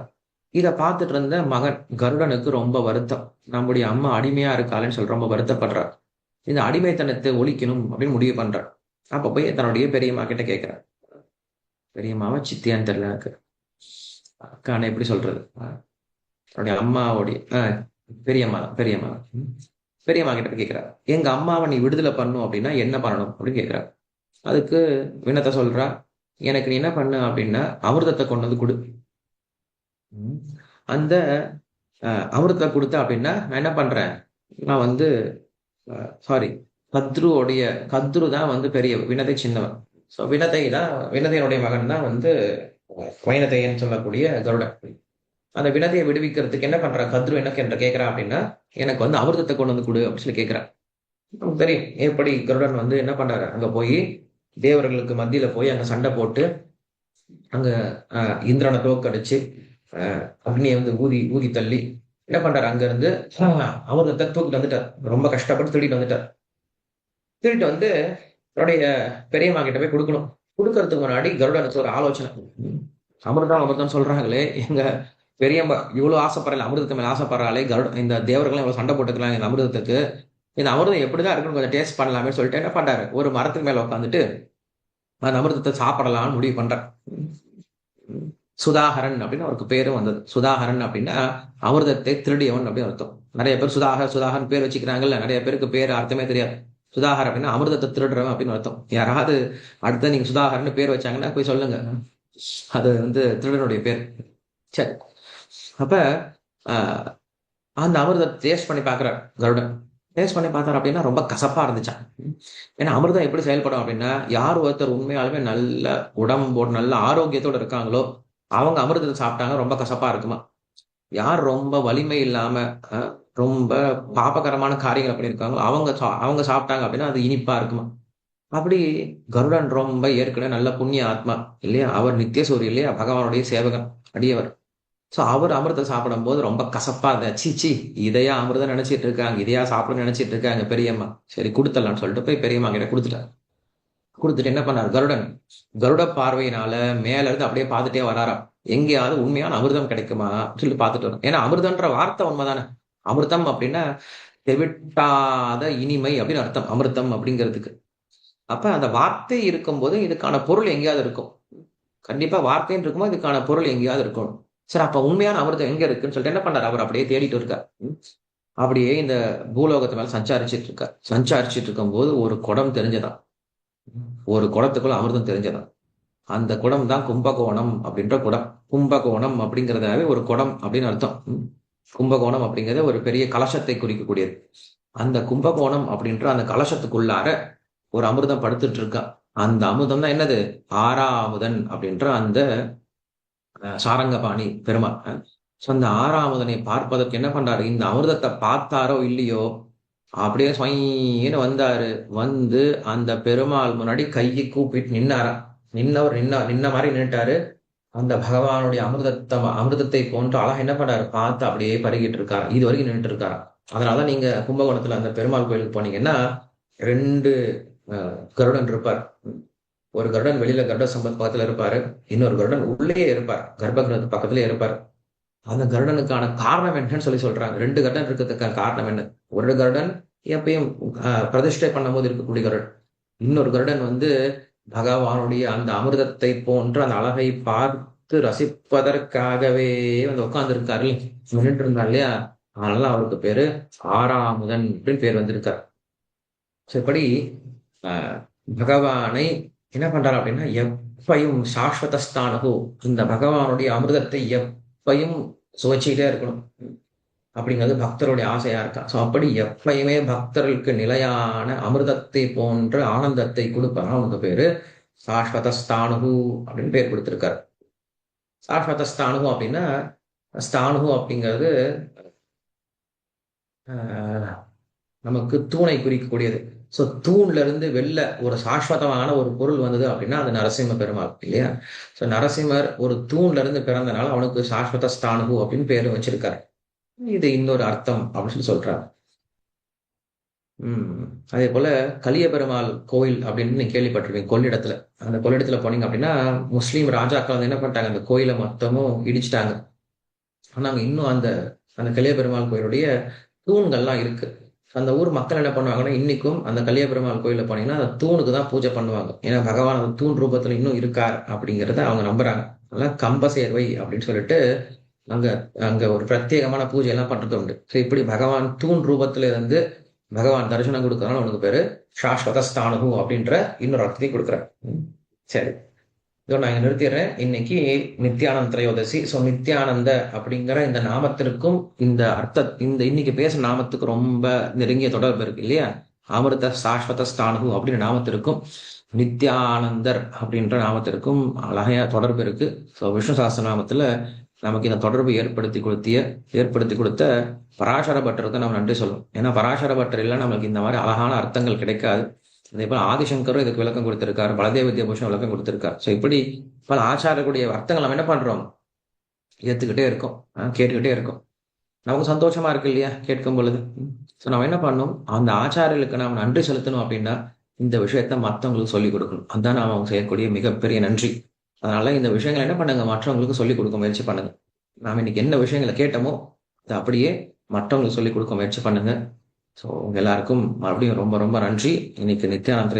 இத பார்த்துட்டு இருந்த மகன் கருடனுக்கு ரொம்ப வருத்தம். நம்முடைய அம்மா அடிமையா இருக்காளேன்னு சொல்லி ரொம்ப வருத்தப்படுறார். இந்த அடிமைத்தனத்தை ஒழிக்கணும் அப்படின்னு முடிவு பண்றார். அப்ப போய் தன்னுடைய பெரியம்மா கிட்ட கேட்கிறார். பெரியம்மாவை சித்தியான்னு தெரியல எனக்கு, அக்கான்னு எப்படி சொல்றது, தன்னுடைய அம்மாவுடைய பெரியம்மா பெரியம்மா கிட்ட கேட்கிறார். எங்க அம்மாவை நீ விடுதலை பண்ணும் அப்படின்னா என்ன பண்ணணும் அப்படின்னு கேட்கிறார். அதுக்கு வினத்தை சொல்றா, எனக்கு நீ என்ன பண்ண அப்படின்னா அமிர்தத்தை கொண்டு வந்து கொடு. அந்த அமிர்தத்தை கொடுத்த அப்படின்னா நான் என்ன பண்றேன், நான் வந்து சாரி கத்ரு தான் வந்து பெரிய, வினதை சின்னவன். ஸோ வினதையினுடைய மகன் தான் வந்து வைனதையன்னு சொல்லக்கூடிய கருடன். அந்த வினதையை விடுவிக்கிறதுக்கு என்ன பண்ற கத்ரு என்ன கேட்கிறான் அப்படின்னா எனக்கு வந்து அமிர்தத்தை கொண்டு வந்து கொடு அப்படின்னு சொல்லி கேட்கிறான். நமக்கு தெரியும் எப்படி கருடன் வந்து என்ன பண்றாரு, அங்க போய் தேவர்களுக்கு மத்தியில போய் அங்க சண்டை போட்டு அங்க இந்திரனை தோக்கடிச்சு அக்னியை வந்து ஊதி தள்ளி என்ன பண்றாரு, அங்க இருந்து அமிர்தத்தை தூக்கிட்டு வந்துட்டார். ரொம்ப கஷ்டப்பட்டு திருடிட்டு வந்து அவருடைய பெரியம்மா கிட்ட போய் கொடுக்கறதுக்கு முன்னாடி கருடனுக்கு ஒரு ஆலோசனை. அமிர்தம் சொல்றாங்களே, எங்க பெரியம்மா இவ்வளவு ஆசைப்படுறல, அமிர்தத்து மேல ஆசைப்படுறாளே, இந்த தேவர்களும் இவ்வளவு சண்டை போட்டுக்கலாம் இந்த அமிர்தத்துக்கு, இந்த அமிர்தம் எப்படிதான் இருக்குன்னு கொஞ்சம் டேஸ்ட் பண்ணலாமே சொல்லிட்டு என்ன பண்றாரு, ஒரு மரத்துக்கு மேல உட்காந்துட்டு அந்த அமிர்தத்தை சாப்பிடலாம்னு முடிவு பண்றேன். சுதாகரன் அப்படின்னு அவருக்கு பேரும் வந்தது. சுதாகரன் அப்படின்னா அமிர்தத்தை திருடியவன் அப்படின்னு அர்த்தம். நிறைய பேர் சுதாகரன் பேர் வச்சுக்கிறாங்கல்ல, நிறைய பேருக்கு பேர் அர்த்தமே தெரியாது. சுதாகர் அப்படின்னா அமிர்தத்தை திருடுறவன் அப்படின்னு அர்த்தம். யாராவது அடுத்த நீங்க சுதாகரன் பேர் வச்சாங்கன்னா போய் சொல்லுங்க, அது திருடனுடைய பேர். சரி, அப்ப அந்த அமிர்தத்தை டேஸ்ட் பண்ணி பாக்குறார் கருடன். டேஸ்ட் பண்ணி பார்த்தார் அப்படின்னா ரொம்ப கசப்பா இருந்துச்சான். ஏன்னா அமிர்தம் எப்படி செயல்படும் அப்படின்னா, யார் ஒருத்தர் உண்மையாலுமே நல்ல உடம்போடு நல்ல ஆரோக்கியத்தோடு இருக்காங்களோ அவங்க அமிர்தத்தை சாப்பிட்டாங்க ரொம்ப கசப்பா இருக்குமா. யார் ரொம்ப வலிமை இல்லாம ரொம்ப பாபகரமான காரியங்களை பண்ணியிருக்காங்களோ அவங்க சாப்பிட்டாங்க அப்படின்னா அது இனிப்பா இருக்குமா. அப்படி கருடன் ரொம்ப ஏற்கனவே நல்ல புண்ணிய ஆத்மா இல்லையா, அவர் நித்தியசூரி இல்லையா, பகவானுடைய சேவகன் அடியவர். சோ அவர் அமிர்தம் சாப்பிடும் போது ரொம்ப கசப்பா இருந்த, சீச்சி இதையா அமிர்தம் நினைச்சிட்டு இருக்காங்க, இதையா சாப்பிட நினைச்சிட்டு இருக்காங்க பெரியம்மா, சரி கொடுத்துடலாம்னு சொல்லிட்டு போய் பெரியம்மா கிட்ட கொடுத்துட்டார். கொடுத்துட்டு என்ன பண்ணார் கருட பார்வையினால மேல இருந்து அப்படியே பார்த்துட்டே வராராம், எங்கேயாவது உண்மையான அமிர்தம் கிடைக்குமா சொல்லி பார்த்துட்டு வரும். ஏன்னா அமிர்தம்ன்ற வார்த்தை உண்மைதானே. அமிர்தம் அப்படின்னா தெவிட்டாத இனிமை அப்படின்னு அர்த்தம் அமிர்தம் அப்படிங்கிறதுக்கு. அப்ப அந்த வார்த்தை இருக்கும்போது இதுக்கான பொருள் எங்கேயாவது இருக்கும். கண்டிப்பா வார்த்தைன்னு இருக்கும்போது இதுக்கான பொருள் எங்கேயாவது இருக்கும். சரி, அப்ப உண்மையான அமிர்தம் எங்க இருக்குன்னு சொல்லிட்டு என்ன பண்ணார், அவர் அப்படியே தேடிட்டு இருக்கார். அப்படியே இந்த பூலோகத்து மேல சஞ்சாரிச்சிட்டு இருக்கும் போது ஒரு குடம் தெரிஞ்சதான், ஒரு குடத்துக்குள்ள அமிர்தம் தெரிஞ்சதான். அந்த குடம் தான் கும்பகோணம் அப்படின்ற குடம். கும்பகோணம் அப்படிங்கிறதாவே ஒரு குடம் அப்படின்னு அர்த்தம். கும்பகோணம் அப்படிங்கிறது ஒரு பெரிய கலசத்தை குறிக்கக்கூடியது. அந்த கும்பகோணம் அப்படின்ற அந்த கலசத்துக்குள்ளார ஒரு அமிர்தம் படுத்துட்டு இருக்கா. அந்த அமிர்தம் தான் என்னது, ஆறாமுதன் அப்படின்ற அந்த சாரங்கபாணி பெருமாள். சோ அந்த ஆறாமுதனை பார்ப்பதற்கு என்ன பண்றாரு, இந்த அமிர்தத்தை பார்த்தாரோ இல்லையோ அப்படியே ஸ்வைன்னு வந்தாரு. வந்து அந்த பெருமாள் முன்னாடி கையை கூப்பிட்டு நின்னாரா. நின்ன மாதிரி நின்னுட்டாரு. அந்த பகவானுடைய அமிர்தத்தை போன்று அழகா என்ன பண்ணாரு, பார்த்து அப்படியே பருகிட்டு இருக்காரு. இது வரைக்கும் நின்றுட்டு இருக்காரு. அதனாலதான் நீங்க கும்பகோணத்துல அந்த பெருமாள் கோயிலுக்கு போனீங்கன்னா 2 கருடன் இருப்பார். ஒரு கருடன் வெளியில கருட சம்பத் பக்கத்துல இருப்பாரு, இன்னொரு கருடன் உள்ளே இருப்பார், கர்ப்பகிரகத்து பக்கத்திலே இருப்பார். அந்த கருடனுக்கான காரணம் என்னன்னு சொல்றாங்க. 2 கருடன் இருக்கிறதுக்கான காரணம் என்ன, ஒரு கருடன் எப்பயும் பிரதிஷ்டை பண்ணும் போது இருக்கக்கூடிய கருடன், இன்னொரு கருடன் பகவானுடைய அந்த அமிர்தத்தை போன்ற அந்த அழகை பார்த்து ரசிப்பதற்காகவே உட்கார்ந்து இருக்காரு, நின்றுட்டு இருந்தார் இல்லையா. அதனால அவருக்கு பேரு ஆறாமுதன் அப்படின்னு பேர் வந்திருக்கார். சரிப்படி பகவானை என்ன பண்றாரு அப்படின்னா, எப்பையும் சாஸ்வதஸ்தானகு, இந்த பகவானுடைய அமிர்தத்தை எப்பையும் சுவைச்சிட்டே இருக்கணும் அப்படிங்கிறது பக்தருடைய ஆசையா இருக்கா. சோ அப்படி எப்பயுமே பக்தர்களுக்கு நிலையான அமிர்தத்தை போன்ற ஆனந்தத்தை கொடுப்பாங்க. அவனுக்கு பேரு சாஸ்வதஸ்தானு அப்படின்னு பேர் கொடுத்திருக்காரு. சாஸ்வதஸ்தானு அப்படின்னா, ஸ்தானு அப்படிங்கிறது நமக்கு தூணை குறிக்கக்கூடியது. சோ தூண்ல இருந்து வெளில ஒரு சாஸ்வதமான ஒரு பொருள் வந்தது அப்படின்னா அது நரசிம்ம பெருமாள் இல்லையா. சோ நரசிம்மர் ஒரு தூண்ல இருந்து பிறந்தனால அவனுக்கு சாஸ்வத ஸ்தானு அப்படின்னு பேரு வச்சிருக்காரு. இது இன்னொரு அர்த்தம் அப்படின்னு சொல்றாரு. அதே போல கலிய பெருமாள் கோயில் அப்படின்னு நீங்க கேள்விப்பட்டிருப்பீங்க. கொள்ளிடத்துல, அந்த கொள்ளிடத்துல போனீங்க அப்படின்னா முஸ்லீம் ராஜாக்கள் என்ன பண்ணிட்டாங்க, அந்த கோயிலை மொத்தமும் இடிச்சிட்டாங்க. ஆனா அங்க இன்னும் அந்த அந்த கலிய பெருமாள் கோயிலுடைய தூண்கள்லாம் இருக்கு. அந்த ஊர் மக்கள் என்ன பண்ணுவாங்கன்னா, இன்னைக்கும் அந்த கலிய பெருமாள் கோயில போனீங்கன்னா அந்த தூணுக்கு தான் பூஜை பண்ணுவாங்க. ஏன்னா பகவான் அந்த தூண் ரூபத்துல இன்னும் இருக்கார் அப்படிங்கிறத அவங்க நம்புறாங்க. அதெல்லாம் கம்ப சேர்வை அப்படின்னு சொல்லிட்டு அங்க அங்க ஒரு பிரத்யேகமான பூஜை எல்லாம் பண்றது உண்டு. சோ இப்படி பகவான் தூண் ரூபத்துல இருந்து பகவான் தரிசனம் கொடுக்கறதுனால அவனுக்கு பேரு சாஸ்வதஸ்தானு அப்படின்ற இன்னொரு அர்த்தத்தை கொடுக்குறேன். சரி, இதோ நான் நிறுத்திடுறேன். இன்னைக்கு நித்யானந்த திரையோதசி. சோ நித்யானந்த அப்படிங்கிற இந்த நாமத்திற்கும் இந்த இந்த இன்னைக்கு பேசுற நாமத்துக்கு ரொம்ப நெருங்கிய தொடர்பு இருக்கு இல்லையா. அமிர்த சாஸ்வத ஸ்தானு அப்படின்ற நாமத்திற்கும் நித்யானந்தர் அப்படின்ற நாமத்திற்கும் அழகையா தொடர்பு இருக்கு. சோ விஷ்ணு சாஸ்திர நாமத்துல நமக்கு இந்த தொடர்பு ஏற்படுத்தி கொடுத்த பராசர பட்டருக்கு நம்ம நன்றி சொல்லணும். ஏன்னா பராசர பட்டர் இல்லை நம்மளுக்கு இந்த மாதிரி அழகான அர்த்தங்கள் கிடைக்காது. அதே போல ஆதிசங்கரும் இதுக்கு விளக்கம் கொடுத்திருக்காரு, பலதேவ வித்யாபூஷன் விளக்கம் கொடுத்திருக்காரு. சோ இப்படி பல ஆச்சாரக்கூடிய அர்த்தங்கள் நம்ம என்ன பண்றோம், ஏத்துக்கிட்டே இருக்கோம், கேட்டுக்கிட்டே இருக்கோம். நமக்கு சந்தோஷமா இருக்கு இல்லையா கேட்கும் பொழுது. சோ நம்ம என்ன பண்ணணும், அந்த ஆச்சாரியர்களுக்கு நாம் நன்றி செலுத்தணும் அப்படின்னா இந்த விஷயத்த மற்றவங்களுக்கு சொல்லிக் கொடுக்கணும். அதுதான் நாம அவங்க செய்யக்கூடிய மிகப்பெரிய நன்றி. அதனால இந்த விஷயங்கள் என்ன பண்ணுங்க, மற்றவங்களுக்கு சொல்லிக் கொடுக்க முயற்சி பண்ணுங்க. நாம் இன்னைக்கு என்ன விஷயங்களை கேட்டோமோ அதை அப்படியே மற்றவங்களுக்கு சொல்லிக் கொடுக்க முயற்சி பண்ணுங்க. ஸோ உங்க எல்லாருக்கும் மறுபடியும் ரொம்ப ரொம்ப நன்றி. இன்னைக்கு நித்யானந்த